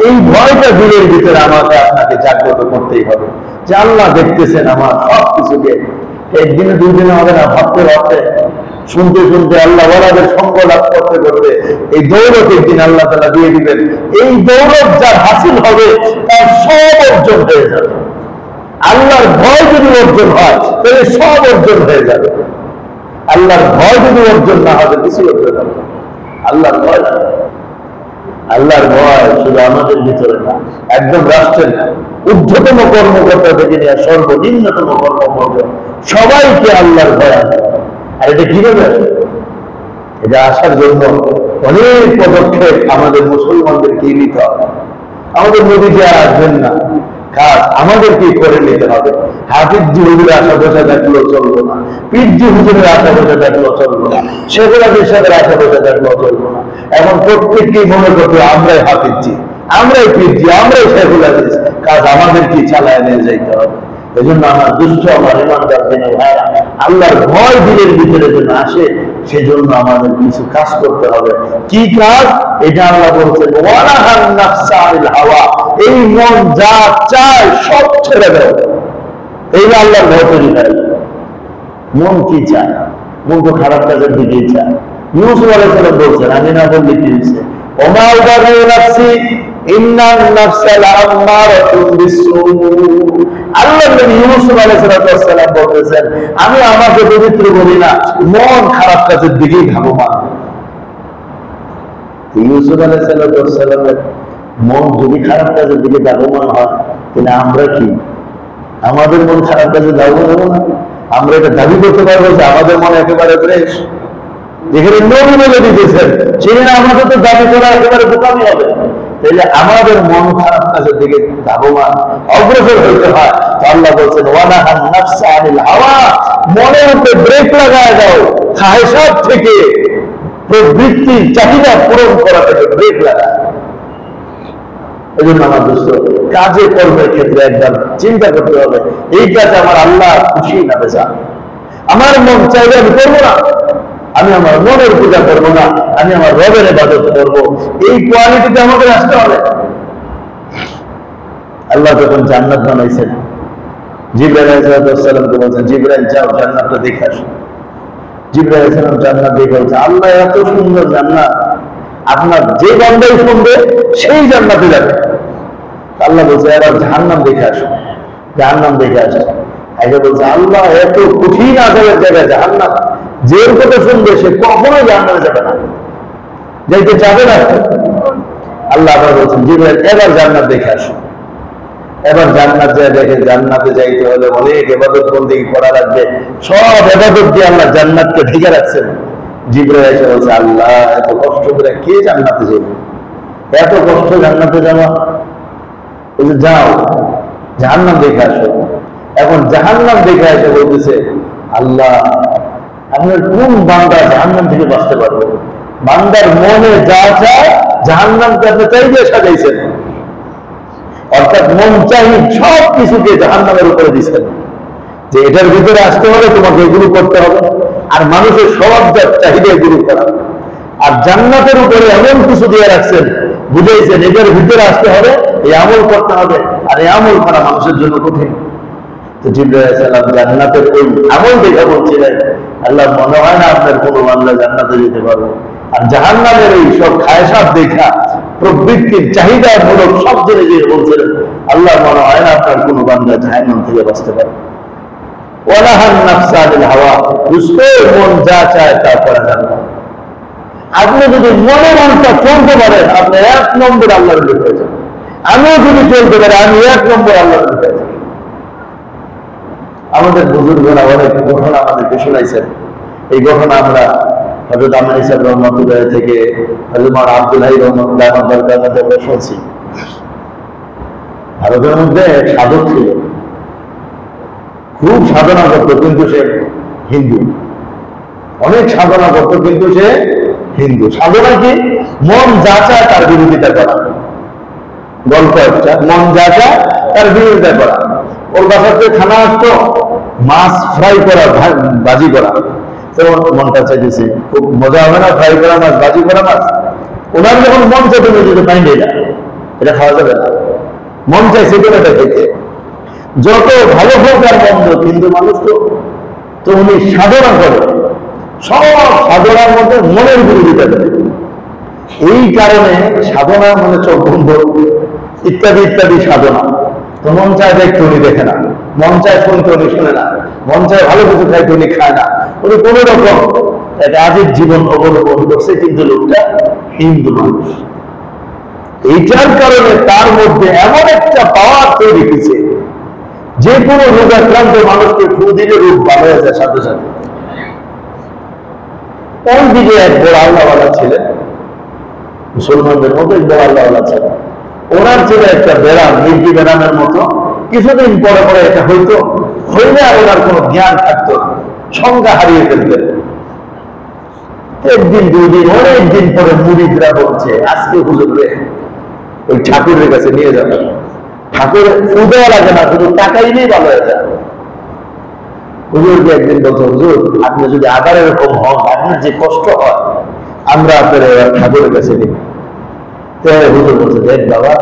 এই ভয়টা দিলের ভিতরে আমাকে আপনাকে জাগ্রত করতেই হবে যে আল্লাহ দেখতেছেন আমার সব কিছুকে। একদিনে দুই দিনে হবে না, ভাবতে ভাবতে, শুনতে শুনতে, আল্লাহ ওয়ালাদের সঙ্গ লাভ করতে করতে এই দৌলত একদিন আল্লাহ তাআলা দিয়ে দিবেন। এই দৌলত যার হাসিল হবে তার সব অর্জন হয়ে যাবে। আল্লাহর ভয় যদি অর্জন হয় তাহলে সব অর্জন হয়ে যাবে। আল্লাহর ভয় যদি অর্জন না হবে কিছু অর্জন হবে না। আল্লাহর ভয়, আল্লাহর ভয় শুধু আমাদের ভিতরে না, একদম রাষ্ট্রের ঊর্ধ্বতম কর্মকর্তা থেকে নিয়ে সর্বনিম্নতম কর্মকর্তা সবাইকে আল্লাহর ভয় আনতে হবে। আর এটা কিভাবে আসবে? এটা আসার জন্য অনেক পদক্ষেপ আমাদের মুসলমানদেরকে নিতে হবে। আমাদের নবীজি আর আসবেন না, কাজ আমাদেরকে করে নিতে হবে। হাফিজি হুজুরের আশা বসে থাকলেও চলবো না, পীরজি হুজুরের আশা বসে থাকলেও চলবো না, শেখুল হাদিস সাহেবের আশা বসে থাকলেও চলবো না। এখন প্রত্যেককেই মনে করতে আমরাই হাফিজি, আমরাই পীরজি, আমরাই শেখুল হাদিস, কাজ আমাদেরকে চালায় নিয়ে যাইতে হবে। এই জন্য আমার দুষ্ট, আমার ইমানদার দিনে ভাইরা, আল্লাহর ভয় দিলের ভিতরে যেন আসে সেজন্য আমাদের কিছু কাজ করতে হবে। কি কাজ? এটা আল্লাহ বলছেন ওয়ানাহান নাফসা আনিল হাওয়া, এই মন যা চায় সব ছেড়ে দাও। এই আল্লাহর ভয় তৈরি হয়। মন কি চায়? মন তো খারাপ কাজের দিকেই চায়। ইউসুফ আলাইহিস সালাম বলছেন, আমি না বললে কি হয়েছে? ওমা উবারি নাফসি ইন্নান নাফসা লাআম্মারাতুন বিসসু। আল্লাহ নবী ইউসুফ আলাইহিস সালাম বলতেছেন, আমি আমাকে পবিত্র বলি না, মন খারাপ কাজের দিকেই ধাবমান। ইউসুফ আলাইহিস সালামের মন যদি খারাপ কাজের দিকে ধাবমান হয় তাহলে আমরা কি? আমাদের মন খারাপ কাজে ধাবমান হবে না? আমরা এটা দাবি করতে পারবো যে আমাদের মন একেবারে ফ্রেশ? যেখানে নবী বলে দিতেছেন সেখানে আমাদের তো দাবি করা একেবারে বোকামি হবে। তাহলে আমাদের মন খারাপ কাজের দিকে ধাবমান, অগ্রসর হইতে হয়। তো আল্লাহ বলছেন ওয়ানাহান নাফসা আনিল হাওয়া, মনের উপরে ব্রেক লাগায় দাও, খায়সাত থেকে, প্রবৃত্তির চাহিদা পূরণ করা থেকে ব্রেক লাগায়। এই জন্য আমার দোস্ত, কাজে কর্মের ক্ষেত্রে একদম চিন্তা করতে হবে, এই কাজে আমার আল্লাহ খুশি না বেজা। আমার মন চাইলে আমি করবো না, আমি আমার মনের পূজা করবো না, আমি আমার রবের ইবাদত করবো। এই কোয়ালিটিতে আমাদের আসতে হবে। আল্লাহ যখন জান্নাত বানাইছেন, জিবরাইল আলাইহিস সালামকে বলছেন, জিবরাইল যাও জান্নাতটা দেখে আসো। জিবরাইল আলাইহিস সালাম জান্নাত দেখে বলছে, আল্লাহ এত সুন্দর জান্নাত, আপনার যে বান্দাই শুনবে সেই জান্নাতে যাবে। আল্লাহ বলছে এবার জাহান্নাম দেখে আসো। জাহান্নাম দেখে আসো। আগে বলছে আল্লাহ এত কঠিন আযাবের জায়গায় জাহান্নাম, যে কথা শুনবে সে কখনোই জাহান্নামে যাবে না, যাইতে যাবে না। আল্লাহ আবার বলছেন জিবরাইল এবার জান্নাত দেখে আসো। এবার জান্নাত যায় দেখে, জান্নাতে যাইতে হলে অনেক ইবাদত বন্দেগী করা লাগবে। সব ইবাদত দিয়ে আল্লাহ জান্নাতকে ঢেকে রাখছেন। জিবরাইল এসে বলছে আল্লাহ এত কষ্ট করে কে জান্নাতে যাবে? এত কষ্ট জান্নাতে যাওয়া, ওই যে যাও জাহান্নাম দেখে আসো। এখন জাহান্নাম দেখে এসে বলতেছে, আল্লাহ আপনার কোন বান্দা জাহান্নাম থেকে বাঁচতে পারবো? বান্দার মনে যা চায় জাহান্নামকে আপনি চাই দিয়ে সাজাইছেন, অর্থাৎ মন চাই সব কিছুকে জাহান্নামের উপরে দিচ্ছেন, যে এটার ভিতরে আসতে হলে তোমাকে এগুলো করতে হবে। আর মানুষের স্বভাবজাত চাহিদা এগুলো করা। আর জান্নাতের উপরে এমন কিছু দিয়ে রাখছেন, বুঝাইছেন এটার ভিতরে আসতে হবে, এই আমল করতে হবে, আর এই আমল করা মানুষের জন্য কঠিন। তো জিবরাইল আলাইহিস সালাম জান্নাতের ওই আমল দেখে বলছিলেন, আল্লাহ মনে হয় না আপনার কোনো বান্দা জান্নাতে যেতে পারবে। আর জাহান্নামের এই সব খায়সাত দেখা, প্রবৃত্তির চাহিদামূলক সব জিনিস বলছিলেন, আল্লাহ মনে হয় না আপনার কোনো বান্দা জাহান্নাম থেকে বাঁচতে পারবে। ওয়ালাহান নাফসা আনিল হাওয়া, মন যা চায় তা করা যাবে। আপনি যদি মনে মনটা চলতে পারেন, আপনি 1 নম্বর আল্লাহর লোক হয়ে যাবেন। আমিও যদি চলতে পারি, আমি 1 নম্বর আল্লাহর লোক হয়ে যাব। আমাদের বুজুর্গরা অনেক ঘটনা আমাদেরকে শোনাইছেন। এই ঘটনা আমরা হযরত আমির সাহেব রহমাতুল্লাহ থেকে হযরত আব্দুল্লাহ রহমাতুল্লাহ আমরা শুনছি। ভারতের মধ্যে সাধক ছিল, খুব সাধনা করতো, কিন্তু সে হিন্দু। অনেক সাধনা করতো, কিন্তু সে হিন্দু। সাধনা কি? মন যা চায় তার বিরোধিতা করা। গল্প একটা, মন যা চায় তার বিরোধিতা করা। ওর বাসাতে খানা আসতো, মাছ ফ্রাই করা, ভাজি করা। তো মনটা চাইতেছে, খুব মজা হবে না ফ্রাই করা মাছ, ভাজি করা মাছ। ওনার যখন মন চাইতে যদি পাইনি, এটা খাওয়া যাবে না, মন চাইছে এটা খেতে। যত ভালো হোক আর মন্দ, কিন্তু মানুষ তো উনি সাধনা করে, সব সাধনার মধ্যে মনের বিরোধিতা করে। এই কারণে সাধনা মানে চোখ বন্ধ ইত্যাদি ইত্যাদি সাধনা। তো মন চায় দেখতে উনি দেখে না, মন চায় শুনতে উনি শুনে না, মন চায় ভালো কিছু খাইতে উনি খায় না। উনি কোন রকম একটা আজীব জীবন অবলম্বন করছে, কিন্তু লোকটা হিন্দু মানুষ। এইটার কারণে তার মধ্যে এমন একটা পাওয়ার তৈরি হয়েছে, যে কোনো রোগাক্রান্ত মানুষকে ফু দিলে রোগ ভালো হয়ে যায় সাথে সাথে। ওই দিকে এক বড় আল্লাহওয়ালা ছিলেন, মুসলমানদের মতো এক বড় আল্লাহওয়ালা ছিলেন। ওনার ছিল একটা বেড়াম, মির্গি বেড়ামের মতো। কিছুদিন পরে পরে এটা হইতো, হইলে আর ওনার কোনো জ্ঞান থাকতো না, সংজ্ঞা হারিয়ে ফেলতেন। একদিন 2 দিন, অনেকদিন পরে মুরিদরা বলছে, আজকে হুজুরে ওই ঠাকুরের কাছে নিয়ে যাবে। ঠাকুর ফু দেওয়া লাগে না, শুধু টাকাইলেই ভালো হয়ে যায়। হুজুরকে একদিন বলতো, হুজুর আপনি যদি আবার এরকম হন, আপনার যে কষ্ট হয়, আমরা আপনার ঠাকুরের কাছে নিই। তো হুজুর বলছে, দেখ বাবা,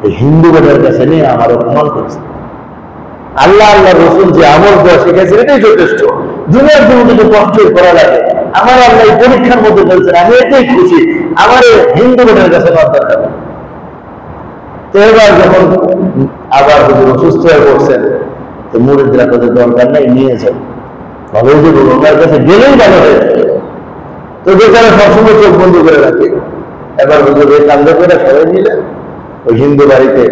এই হিন্দু বেটার কাছে নিয়ে আমার অপমান করছে। আল্লাহ আল্লাহ রসুল যে আমল দেওয়া শিখেছে, এটাই যথেষ্ট। দুনিয়ার জন্য যদি কষ্ট করা লাগে, আমার আল্লাহ এই পরীক্ষার মধ্যে বলছেন, আমি এটাই খুশি, আমার হিন্দু বেটার কাছে নেওয়ার দরকার। তো এবার যখন আবার হুজুর অসুস্থ হয়ে পড়ছেন, তো মুরিদরা তাদের দরকার নেই, নিয়ে যান, ভালো হুজুর ওনার কাছে গেলেই ভালো হয়ে যাবে। তো বেচারা সবসময় চোখ বন্ধ করে রাখে। এবার হুজুর এই কান্দে করে সবাই মিলে ওই হিন্দু বাড়িতে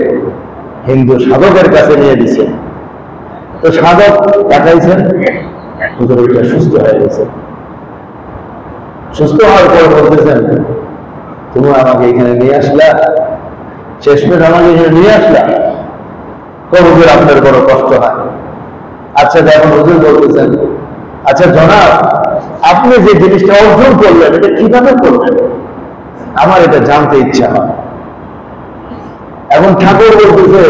হিন্দু সাধকের কাছে নিয়ে দিছে। তো সাধক দেখাইছেন, হুজুর ওইটা সুস্থ হয়ে গেছে। সুস্থ হওয়ার পর বলতেছেন, তুমি আমাকে এখানে নিয়ে আসলা, শেষমেশ আমাকে এখানে নিয়ে আসলা, হুজুর আপনার বড় কষ্ট হয়। আচ্ছা এখন হুজুর বলতেছেন, আচ্ছা জনাব, আপনি যে জিনিসটা অর্জন করলেন, এটা কিভাবে করলেন? আমার এটা জানতে ইচ্ছা হয়। এখন ঠাকুর বলতেছে,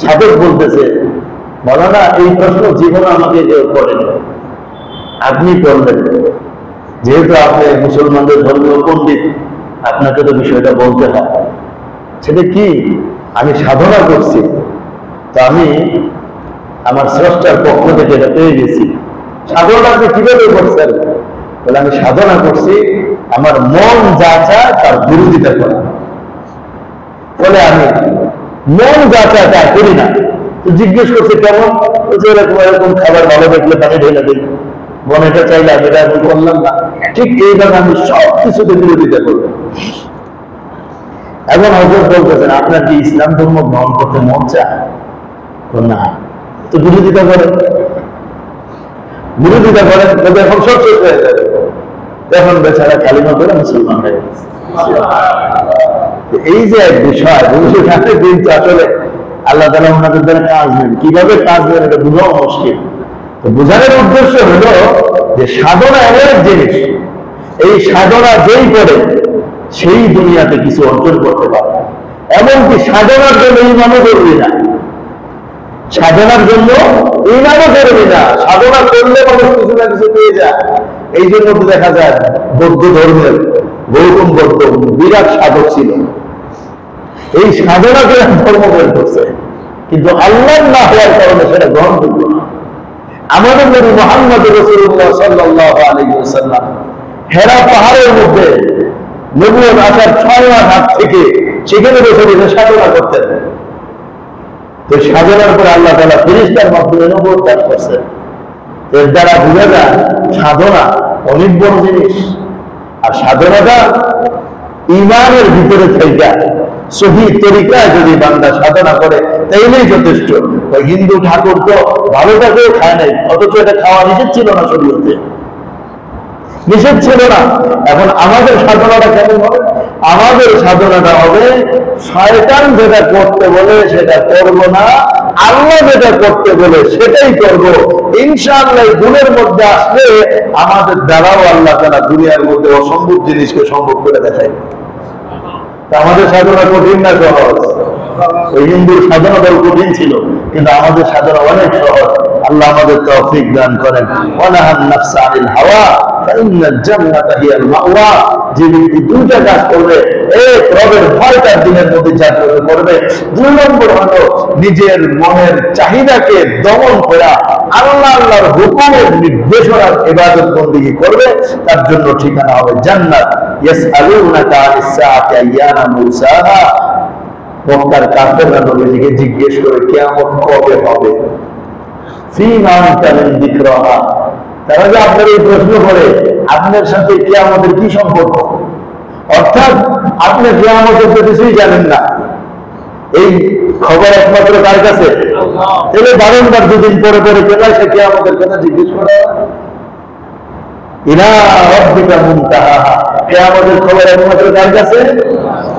সাধক বলতেছে, মৌলানা এই প্রশ্ন জীবনে আমাকে কেউ করেনি, আপনি করলেন। যেহেতু আপনি মুসলমানদের ধর্মীয় পণ্ডিত, আপনাকে তো বিষয়টা বলতে হয়। সেটা কি? আমি সাধনা করছি, তো আমি আমার স্রষ্টার পক্ষ থেকে এটা পেয়ে গেছি। সাধনা আপনি কিভাবে করছেন? বলে আমি সাধনা করছি আমার মন যা চায় তার বিরোধিতা করা। বলে আমি মন যা চায় তা করি না। তো জিজ্ঞেস করছে কেমন? এরকম এরকম খাবার ভালো দেখলে পানি ঢেলে দিই, মন এটা চাইলে আমি এটা এখন করলাম না। ঠিক এইভাবে আমি সব কিছুতে বিরোধিতা করবো। এখন হযরত বলতেছেন, আপনার কি ইসলাম ধর্ম গ্রহণ করতে মন চায়? না। তো বিরোধিতা করেন, বিরোধিতা করেন, তবে এখন সব শেষ হয়ে যাবে। এখন বেচারা কালিমা করে মুসলমান হয়ে গেছে। এই যে এক বিষয় বুঝতে কিন্তু আসলে আল্লাহ তাআলা ওনাদের দ্বারা কাজ নেন, কিভাবে কাজ নেন এটা বোঝাও মুশকিল। তো বোঝানোর উদ্দেশ্য হলো যে সাধনা এমন এক জিনিস, এই সাধনা যেই করে সেই দুনিয়াতে কিছু অর্জন করতে পারে। এমনকি সাধনার জন্য ইমানও করবি না, সাধনার জন্য ইমানও করবি না, সাধনা করলে মানুষ কিছু না কিছু পেয়ে যায়। এই জন্য তো দেখা যায় বৌদ্ধ ধর্মের গৌতম বৌদ্ধ বিরাট সাধক ছিল, এই সাধনা করে ধর্ম বের করছে, কিন্তু আল্লাহ না হওয়ার কারণে সেটা গ্রহণযোগ্য না। আমাদের নবী মুহাম্মদ রাসূলুল্লাহ সাল্লাল্লাহু আলাইহি ওয়াসাল্লাম হেরা পাহাড়ের মধ্যে নবুয়ত আসার 6 মাস আগ থেকে সেখানে বসে বসে সাধনা করতেন। তো সাধনার পরে আল্লাহ তাআলা ফেরেশতার মাধ্যমে নবুয়ত দান করছেন। এর দ্বারা বোঝা যায় সাধনা অনেক বড় জিনিস। আর সাধনাটা ইমানের ভিতরে থেকে সহি তরিকায় যদি বান্দা সাধনা করে তাইলেই যথেষ্ট। ওই হিন্দু ঠাকুর তো ভালোটাকেও খায় নাই, অথচ এটা খাওয়া নিষেধ ছিল না, শরীয়তে নিষেধ ছিল না। এখন আমাদের সাধনাটা কেমন হবে? আমাদের সাধনাটা হবে শয়তান যেটা করতে বলে সেটা করব না, আল্লাহ যেটা করতে বলে সেটাই করব। ইনশাআল্লাহ গুণের মধ্যে আসলে আমাদের দ্বারাও আল্লাহ তাআলা দুনিয়ার মধ্যে অসম্ভব জিনিসকে সম্ভব করে দেখায়। আমাদের সাধনা কঠিন না সহজ? ওই হিন্দুর সাধনা বড় কঠিন ছিল, কিন্তু আমাদের সাধনা অনেক সহজ। আল্লাহ আমাদের তৌফিক দান করেন। ওয়ানাহান নাফসা আনিল হাওয়া ফাইন্নাল জান্নাতা হিয়াল মাওয়া। যে ব্যক্তি দুইটা কাজ করবে, এক রবের ভয় তার দিনের মধ্যে জাগ্রত করবে, 2 নম্বর হলো নিজের মনের চাহিদাকে দমন করা, আল্লাহর হুকুমের নির্দেশনার ইবাদত বন্দেগী করবে, তার জন্য ঠিকানা হবে জান্নাত। ইয়াসআলুনাকা আনিস সাআতি আইয়ানা মুরসাহা। মক্কার কাফেররা নবীজিকে জিজ্ঞেস করে কিয়ামত কবে হবে? ফীমা আনতা মিন যিকরাহা। তারা যে আপনার এই প্রশ্ন করে আপনার সাথে কিয়ামতের কি সম্পর্ক? অর্থাৎ আপনি কিয়ামতের তো কিছুই জানেন না, এই খবর একমাত্র কার কাছে? তাহলে বারংবার 2 দিন পরে পরে কেন সে কিয়ামতের কথা জিজ্ঞেস করে? ইলা রাব্বিকা মুনতাহাহা। কিয়ামতের খবর একমাত্র কার কাছে?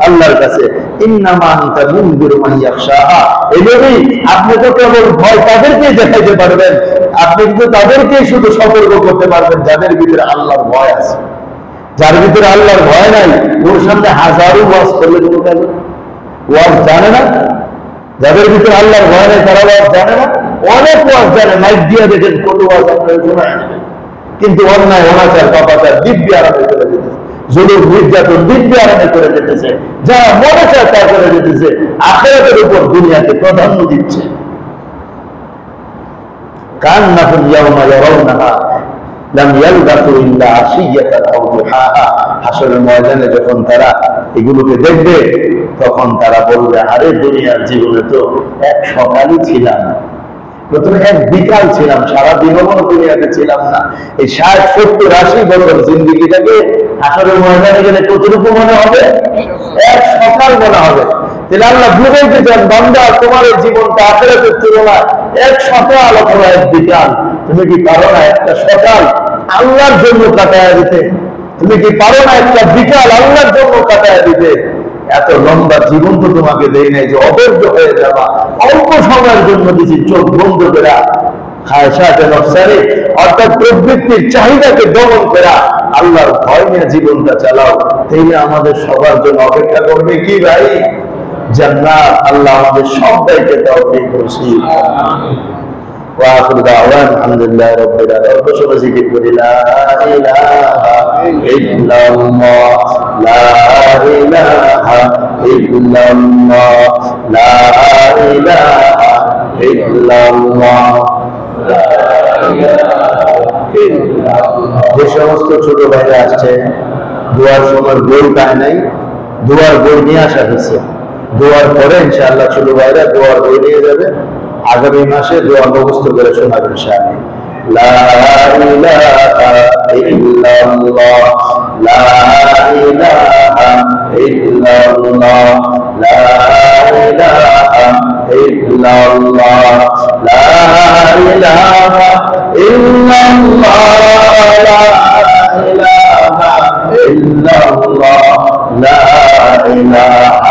আল্লাহর কাছে। ইন্নামা আনতা মুনযিরু মান ইয়াখশাহা। এভাবেই আপনি তো কেবল ভয় তাদেরকে দেখাইতে পারবেন, আপনি কিন্তু তাদেরকে শুধু সতর্ক করতে পারবেন যাদের ভিতরে আল্লাহর ভয় আছে। যার ভিতরে আল্লাহর ভয় নাই ওর সামনে হাজারো ওয়াজ করলে কোনো কাজ হবে? ওয়াজ জানে না। যাদের ভিতরে আল্লাহর ভয় নাই তারা ওয়াজ জানে না। অনেক ওয়াজ জানে, মাইক দিয়ে দেখেন কত ওয়াজ আপনার শোনায়, কিন্তু অন্যায় অনাচার পাপাচার দিব্য আরামে করে যেতেছে, জুলুম নির্যাতন দিব্য আরামে করে যেতেছে, যা মনে চায় তা করে যেতেছে, আখিরাতের উপর দুনিয়াকে প্রাধান্য দিচ্ছে। কান্নাহুম ইয়াওমা ইয়ারাউনাহা লাম ইয়ালবাসু ইল্লা আশিয়াতান আও দুহাহা। হাসরের ময়দানে যখন তারা এগুলোকে দেখবে তখন তারা বলবে, আরে দুনিয়ার জীবনে তো এক সকালই ছিলাম, প্রথমে এক বিকাল ছিলাম, সারাদিনও কোনো দুনিয়াতে ছিলাম না। এই 60, 70, 80 বছর জিন্দেগিটাকে হাসরের ময়দানে গেলে কতটুকু মনে হবে? এক সকাল মনে হবে। তাহলে আল্লাহ বুঝাইতে চান, বান্দা তোমার এই জীবনটা আখিরাতের তুলনায় এক সকাল অথবা এক বিকাল। তুমি কি পারো না একটা সকাল আল্লাহর জন্য কাটায়া দিতে? তুমি কি পারো না একটা বিকাল আল্লাহর জন্য কাটায়া দিতে? এত লম্বা জীবন তো তোমাকে দেয় নাই যে অধৈর্য হয়ে যাবা। অল্প সময়ের জন্য দিছি চোখ বন্ধ করা, খায়সাতে নফসারে অর্থাৎ প্রবৃত্তির চাহিদাকে দমন করা, আল্লাহর ভয় নিয়ে জীবনটা চালাও। তাইলে আমাদের সবার জন্য অপেক্ষা করবে কি ভাই? জান্নাত। আল্লাহ আমাদের সবাইকে তৌফিক নসিব। وآخر دعوانا الحمد لله رب العالمين. وشكر ذكر لا إله إلا الله لا إله إلا الله لا إله إلا الله لا إله إلا الله. যে সমস্ত ছোট ভাইরা আসছে দোয়ার সময় বই পায় নাই, দোয়ার বই নিয়ে আসা হয়েছে। দোয়ার পরে ইনশাআল্লাহ ছোট ভাইরা দোয়ার বই নিয়ে যাবে, আগামী মাসে দোয়া মুখস্থ করে শোনাবেন ইনশাআল্লাহ। লা ইলাহা ইল্লাল্লাহ লা ইলাহা ইল্লাল্লাহ লা ইলাহা ইল্লাল্লাহ লা ইলাহা ইল্লাল্লাহ লা ইলাহা ইল্লাল্লাহ লা ইলাহা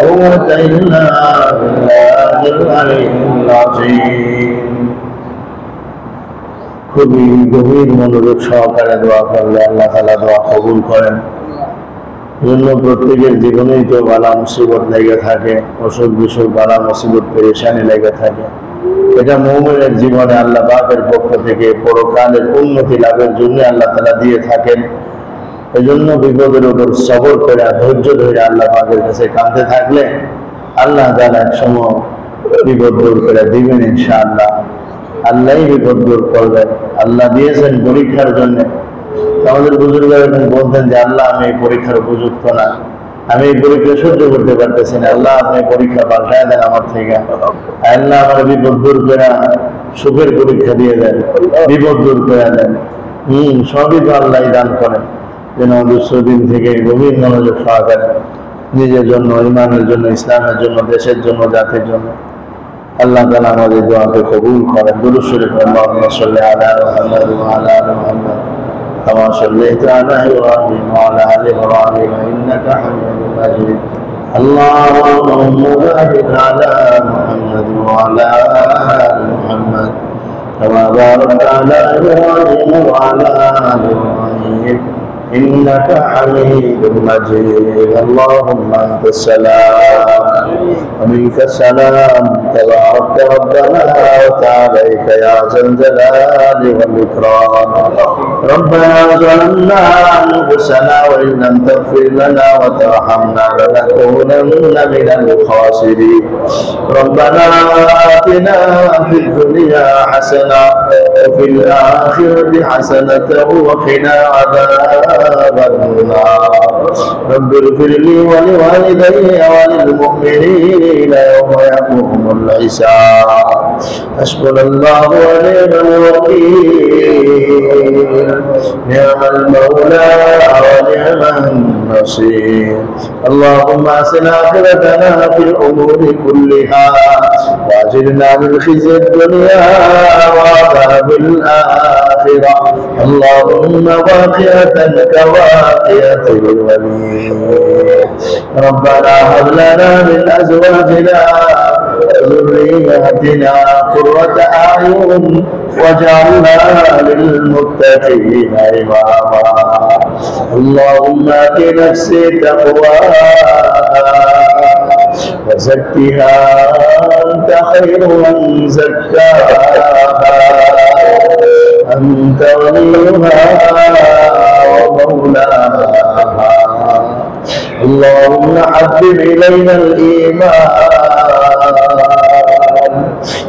قوة إلا بالله العلي العظيم খুবই গভীর মনোযোগ সহকারে দোয়া করলে আল্লাহ তাআলা দোয়া কবুল করেন। জন্য প্রত্যেকের জীবনেই তো বালা মুসিবত লেগে থাকে, অসুখ বিসুখ বালা মুসিবত পেরেশানি লেগে থাকে। এটা মুমিনের জীবনে আল্লাহ পাকের পক্ষ থেকে পরকালের উন্নতি লাভের জন্য আল্লাহ তাআলা দিয়ে থাকেন। এজন্য বিপদের উপর সবর করে ধৈর্য ধরে আল্লাহ পাকের কাছে কাঁদতে থাকলে আল্লাহ তাআলা এক সময় বিপদ দূর করে দিবেন ইনশাআল্লাহ। আল্লাহই বিপদ দূর করবেন। আল্লাহ দিয়েছেন পরীক্ষার জন্য। আমাদের বুজুর্গরা বলতেন যে আল্লাহ আমি এই পরীক্ষার উপযুক্ত না, আমি এই পরীক্ষা সহ্য করতে পারতেছি না, আল্লাহ আপনি পরীক্ষা পাল্টায় দেন আমার থেকে। আল্লাহ আমার বিপদ দূর করে সুখের পরীক্ষা দিয়ে দেন, বিপদ দূর করে দেন। সবই তো আল্লাহ দান করেন। যেন দুঃদিন থেকে গভীর মনোযোগ সহকারে নিজের জন্য, ইমানের জন্য, ইসলামের জন্য, দেশের জন্য, জাতির জন্য আল্লাহ তাআলা আমাদের দোয়াকে কবুল করেন। দুরূদ শরীফ আল্লাহুম্মা সাল্লি আলা মুহাম্মাদ ওয়া আলা আলি মুহাম্মাদ কামা সাল্লাইতা আলা ইব্রাহিম ওয়া আলা আলি ইব্রাহিম ইন্নাকা হামিদুম মাজিদ। আল্লাহুম্মা বারিক আলা মুহাম্মাদ ওয়া আলা আলি মুহাম্মাদ কামা বারাকতা আলা ইব্রাহিম ওয়া আলা আলি ইব্রাহিম إنك حميد مجيد. اللهم أنت السلام ومنك السلام تبارك ربنا وتعاليك يا ذا الجلال والإكرام. ربنا ظلمنا أنفسنا وإن لم تغفر لنا وترحمنا لنكونن من الخاسرين. ربنا آتنا في الدنيا حسنة وفي الآخرة حسنة وقنا عذاب النار. رب اغفر لي ولوالدي وللمؤمنين يوم يقوم الحساب. حسبنا الله ونعم الوكيل. نعم المولى ونعم النصير. اللهم احسن عاقبتنا في الامور كلها واجرنا من خزي الدنيا وعذاب الاخره. اللهم واقعة كواقعة الوليد. ربنا هب لنا من ازواجنا وذرياتنا قرة اعين واجعلنا للمتقين اماما. اللهم ات نفسي تقواها وزكها انت خير من زكاها انت وليها ومولاها. اللهم حبب الينا الايمان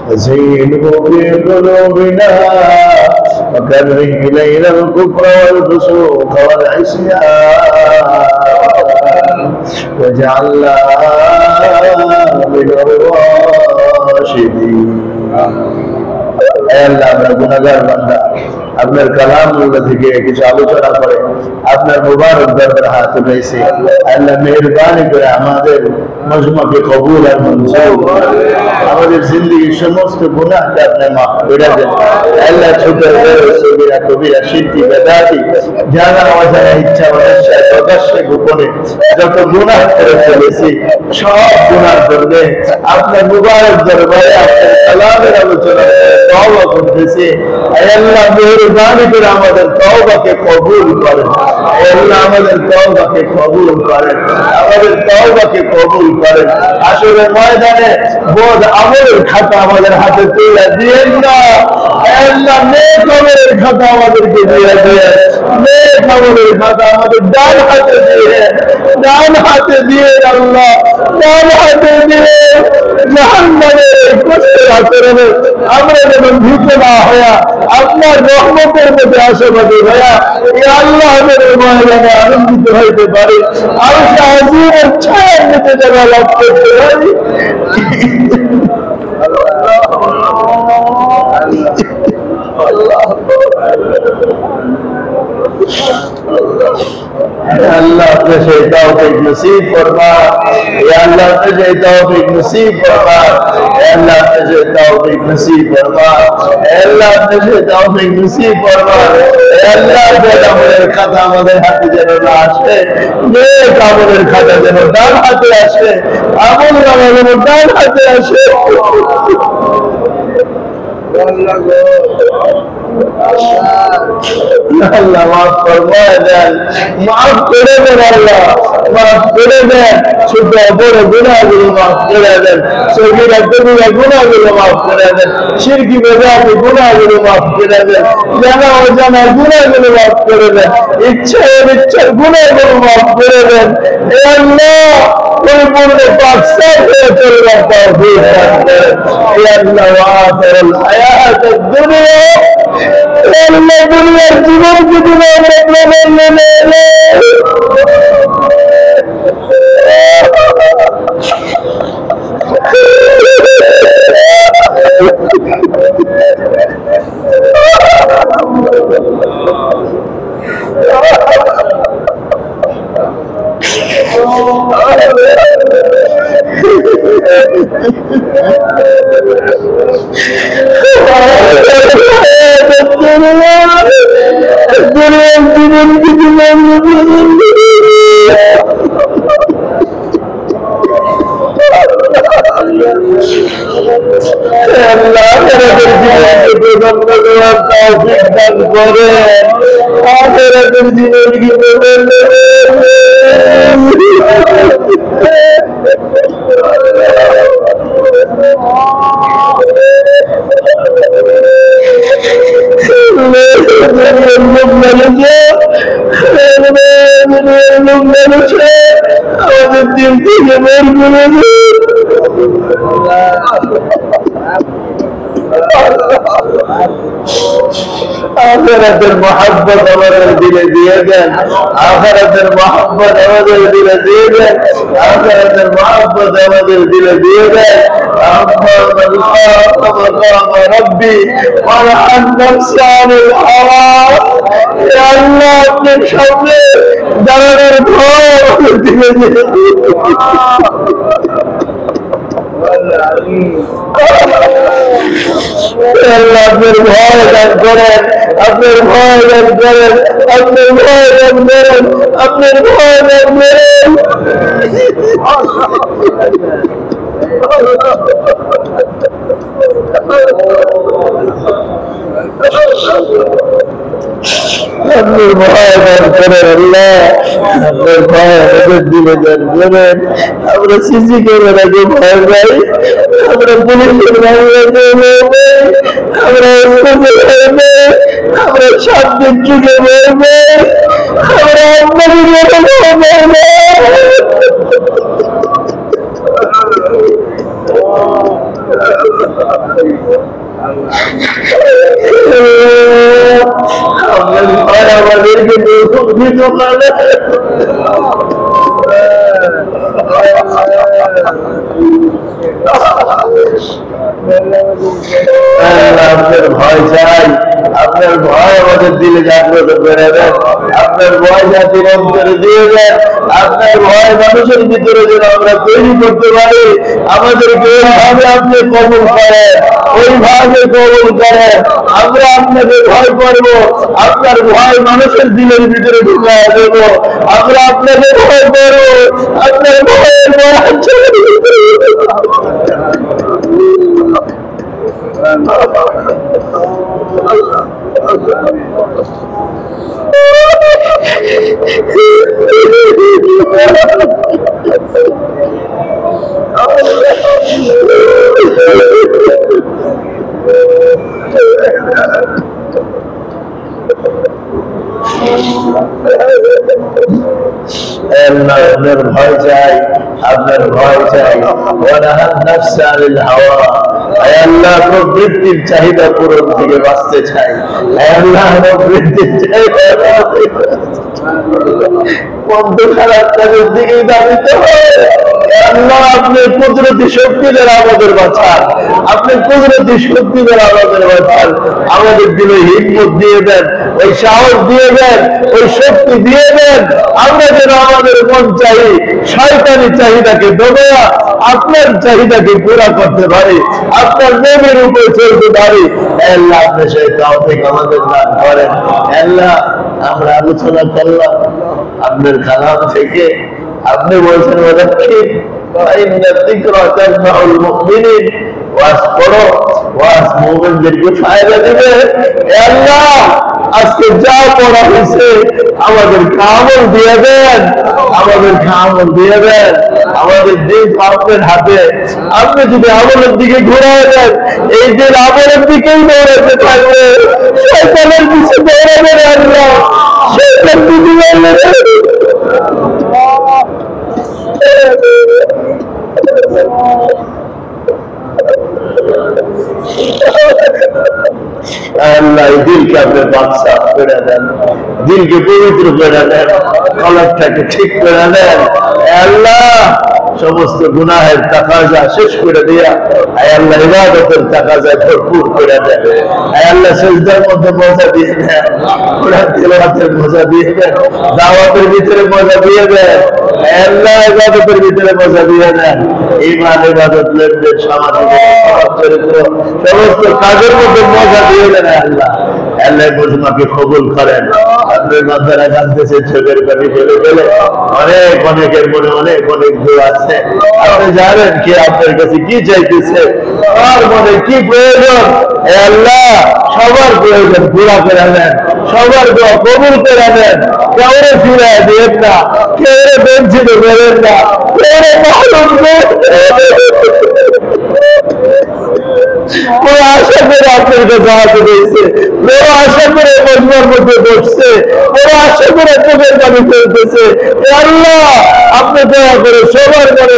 وزينه في قلوبنا وكره إلينا الكفر والفسوق والعصيان واجعلنا من الراشدين. আল্লাহ আমরা গুনাহগার বান্দা, আপনার কালামুল্লাহ থেকে কিছু আলোচনা করে আপনার মুবারক দরবারে হাত উঠাইছি। আল্লাহ মেহেরবানি করে আমাদের মজমাকে কবুল আর মঞ্জুর করেন। আমাদের জিন্দেগির সমস্ত গুনাহকে আপনি মাফ করে দেন। আল্লাহ ছোট বড় সগীরা কবিরা শিরকি বেদাতি জানা অজানা ইচ্ছা অনিচ্ছা প্রকাশ্যে গোপনে যত গুনাহ করে ফেলেছি সব গুনাহর জন্য আপনার মুবারক দরবারে আপনার কালামের আলোচনা তওবা করতেছি। আল্লাহ মেহেরবানি করে আমাদের তওবাকে কবুল করেন। আল্লাহ আমাদের তওবাকে কবুল করেন, আমাদের তওবাকে কবুল করেন। আসলে ময়দানে বোধ আমলের খাতা আমাদের হাতে তুলে দিয়েন না। আল্লাহ নেক আমলের খাতা আমাদেরকে দিয়ে দিয়েন। নেক আমলের খাতা আমাদের ডান হাতে দিয়ে, ডান হাতে দিয়ে আল্লাহ, ডান হাতে দিয়ে জাহান্নামের কষ্টের আচরণে আমরা যেমন ভীত না হইয়া আপনার রহমতের মধ্যে আশাবাদী হইয়া এই আল্লাহের ময়দানে আনন্দিত হইতে পারি। আর আজিমের ছায়ার নিতে জায়গা লাভ করতে পারি। আল্লাহ अल्लाह अपने से तौफीक नसीब फरमा, या अल्लाह अपने से तौफीक नसीब फरमा, अल्लाह अपने से तौफीक नसीब फरमा, अल्लाह अपने से तौफीक नसीब फरमा, अल्लाह बेटा আমলের খাতা আমাদের হাতে যেন না আসে, নেক আমলের খাতা যেন ডান হাতে আসে, আমল নামা যেন ডান হাতে আসে। আল্লাহ মাফ ফরমায় দেন, মাফ করে দেন, আল্লাহ মাফ করে দেন, ছোট বড় গুনাহগুলো মাফ করে দেন, সগীরা কবিরা গুনাহগুলো মাফ করে দেন, শিরকি বেদাতি গুনাহগুলো মাফ করে দেন, জানা অজানা গুনাহগুলো মাফ করে দেন, ইচ্ছা অনিচ্ছার গুনাহগুলো মাফ করে দেন। হে আল্লাহ পরিপূর্ণ পাক সাফ হয়ে চলবার তৌফিক দান করেন। হে আল্লাহ ওয়াআখিরুল হায়াতুদ দুনিয়া, হে আল্লাহ দুনিয়ার জীবনকে তুমি আমরা গ্রহণ করে তৌফিক দান করেন, আখিরাতের জীবন কি বলেন আমাদের দিন থেকে বের করে আখিরাতের মহব্বত আমাদের দিলে দিয়ে দেন, আখিরাতের মহব্বত আমাদের দিলে দিয়ে দেন, আখিরাতের মহব্বত আমাদের দিলে দিয়ে দেন। রব্বি ওয়ারহাম নাফসি আনিল হাওয়া, ইয়া আল্লাহ আপনার সামনে দাঁড়ানোর ভয় দিলে দিয়ে আল্লাহ আপনার ভয় দান করেন, আপনার ভয় দান করেন, আপনার ভয় দান করেন, আপনার ভয় দান করেন। আপনার ভয় দান করেন আল্লাহ, আপনার ভয় আমাদের দিলে দান করেন। আমরা সিসি ক্যামেরাকে ভয় পাই, আমরা পুলিশের ভয় পাই, আমরা ভয় পাই, আমরা সাবধান চুকে ভয় পাই, আমরা আপনাদের ভয় পাই। আপনার ভয় আমাদেরকে দুঃখিত করে, আপনার ভয় চাই, আপনার ভয় আমাদের দিলে জাগ্রত করে দেন, আপনার ভয় জাতির অন্তরে দিয়ে দেন, আপনার ভয় মানুষের ভিতরে যেন আমরা তৈরি করতে পারি। আমাদেরকে ওইভাবে আপনি কবুল করেন, ওইভাবে কবুল করেন, আমরা আপনাকে ভয় করব, আপনার ভয় মানুষের দিলের ভিতরে ঢুকায় দেব, আমরা আপনাকে ভয় করব, আপনার ভয়ের ভয় আপনার ভয় চাই, আপনার ভয় চাই। আল্লাহ প্রবৃত্তির চাহিদা পূরণ থেকে বাঁচতে চাই, আল্লাহ প্রবৃত্তির চাহিদা মন্দ খারাপ কাজের দিকে দাবিতে হয়। আল্লাহ আপনার কুদরতি শক্তি দ্বারা আমাদের বাঁচান, আপনি কুদরতি শক্তি দ্বারা আমাদের দিলে হিম্মত দিয়ে দেন, ওই সাহস দিয়ে দেন, ওই শক্তি দিয়ে দেন, আমরা যেন আমাদের মন চাই শয়তানি চাহিদাকে দবায়া আপনার চাহিদাকে পুরা করতে পারি, আপনার নেমের উপরে চলতে পারি। আল্লাহ আপনি সেই তৌফিক আমাদের দান করেন। আল্লাহ আমরা আলোচনা করলাম আপনার কালাম থেকে, আপনি বলছেন ওয়াজ করো, ওয়াজ মুমিনদেরকে ফায়দা দিবে। আল্লাহ আজকে যা পড়া হয়েছে আমাদেরকে আমল দিয়ে দেন, আমাদেরকে আমল দিয়ে দেন। আমাদের দিন আপনার হাতে, আপনি যদি আমলের দিকে ঘুরায় দেন এই দিন আমলের দিকেই দৌড়াতে থাকবে, শয়তানের পিছে দৌড়াবে। আল্লাহ শয়তান দিদি আল্লাহ দিলকে আপনি বাদশা করে দেন, দিলকে পবিত্র করে দেন, কলবটাকে ঠিক করে দেন। আল্লাহ সমস্ত গুনাহের তাকাজা শেষ করে দিয়া আল্লাহ ইবাদতের তাকাজা ভরপুর করে দেন। আল্লাহ সিজদার মধ্যে মজা দিয়ে দেন, কোরআন তিলাওয়াতের মজা দিয়ে দেন, দাওয়াতের ভিতরে মজা দিয়ে দেন। আল্লাহ ইবাদতের ভিতরে মজা দিয়ে দেন, ঈমান ইবাদত লেনদেন সামাজিক চরিত্র সমস্ত কাজের মধ্যে মজা দিয়ে দেন। আল্লাহ আল্লাহ মজমাকে কবুল করেন। আপনার মাথায় কাঁদতেছে, চোখের পানি ফেলে ফেলে, অনেক অনেকের মনে অনেক অনেক দোয়া আছে। আপনি জানেন কি আপনার কাছে কি চাইতেছে, আর মনে কি প্রয়োজন। আল্লাহ সবার প্রয়োজন পুরা করে দেন, সবার দোয়া কবুল করে দেন। কেউরে ফিরে দিয়েন না, কেউরে বঞ্চিত করেন না, কেউরে মাহরুম কোনো আশা করে আপনার কাছে হাতে দিয়েছে, কোনো আশা করে মজমার মধ্যে বসছে, কোনো আশা করে চোখের পানি ফেলতেছে। আল্লাহ আপনি দয়া করে সবার করে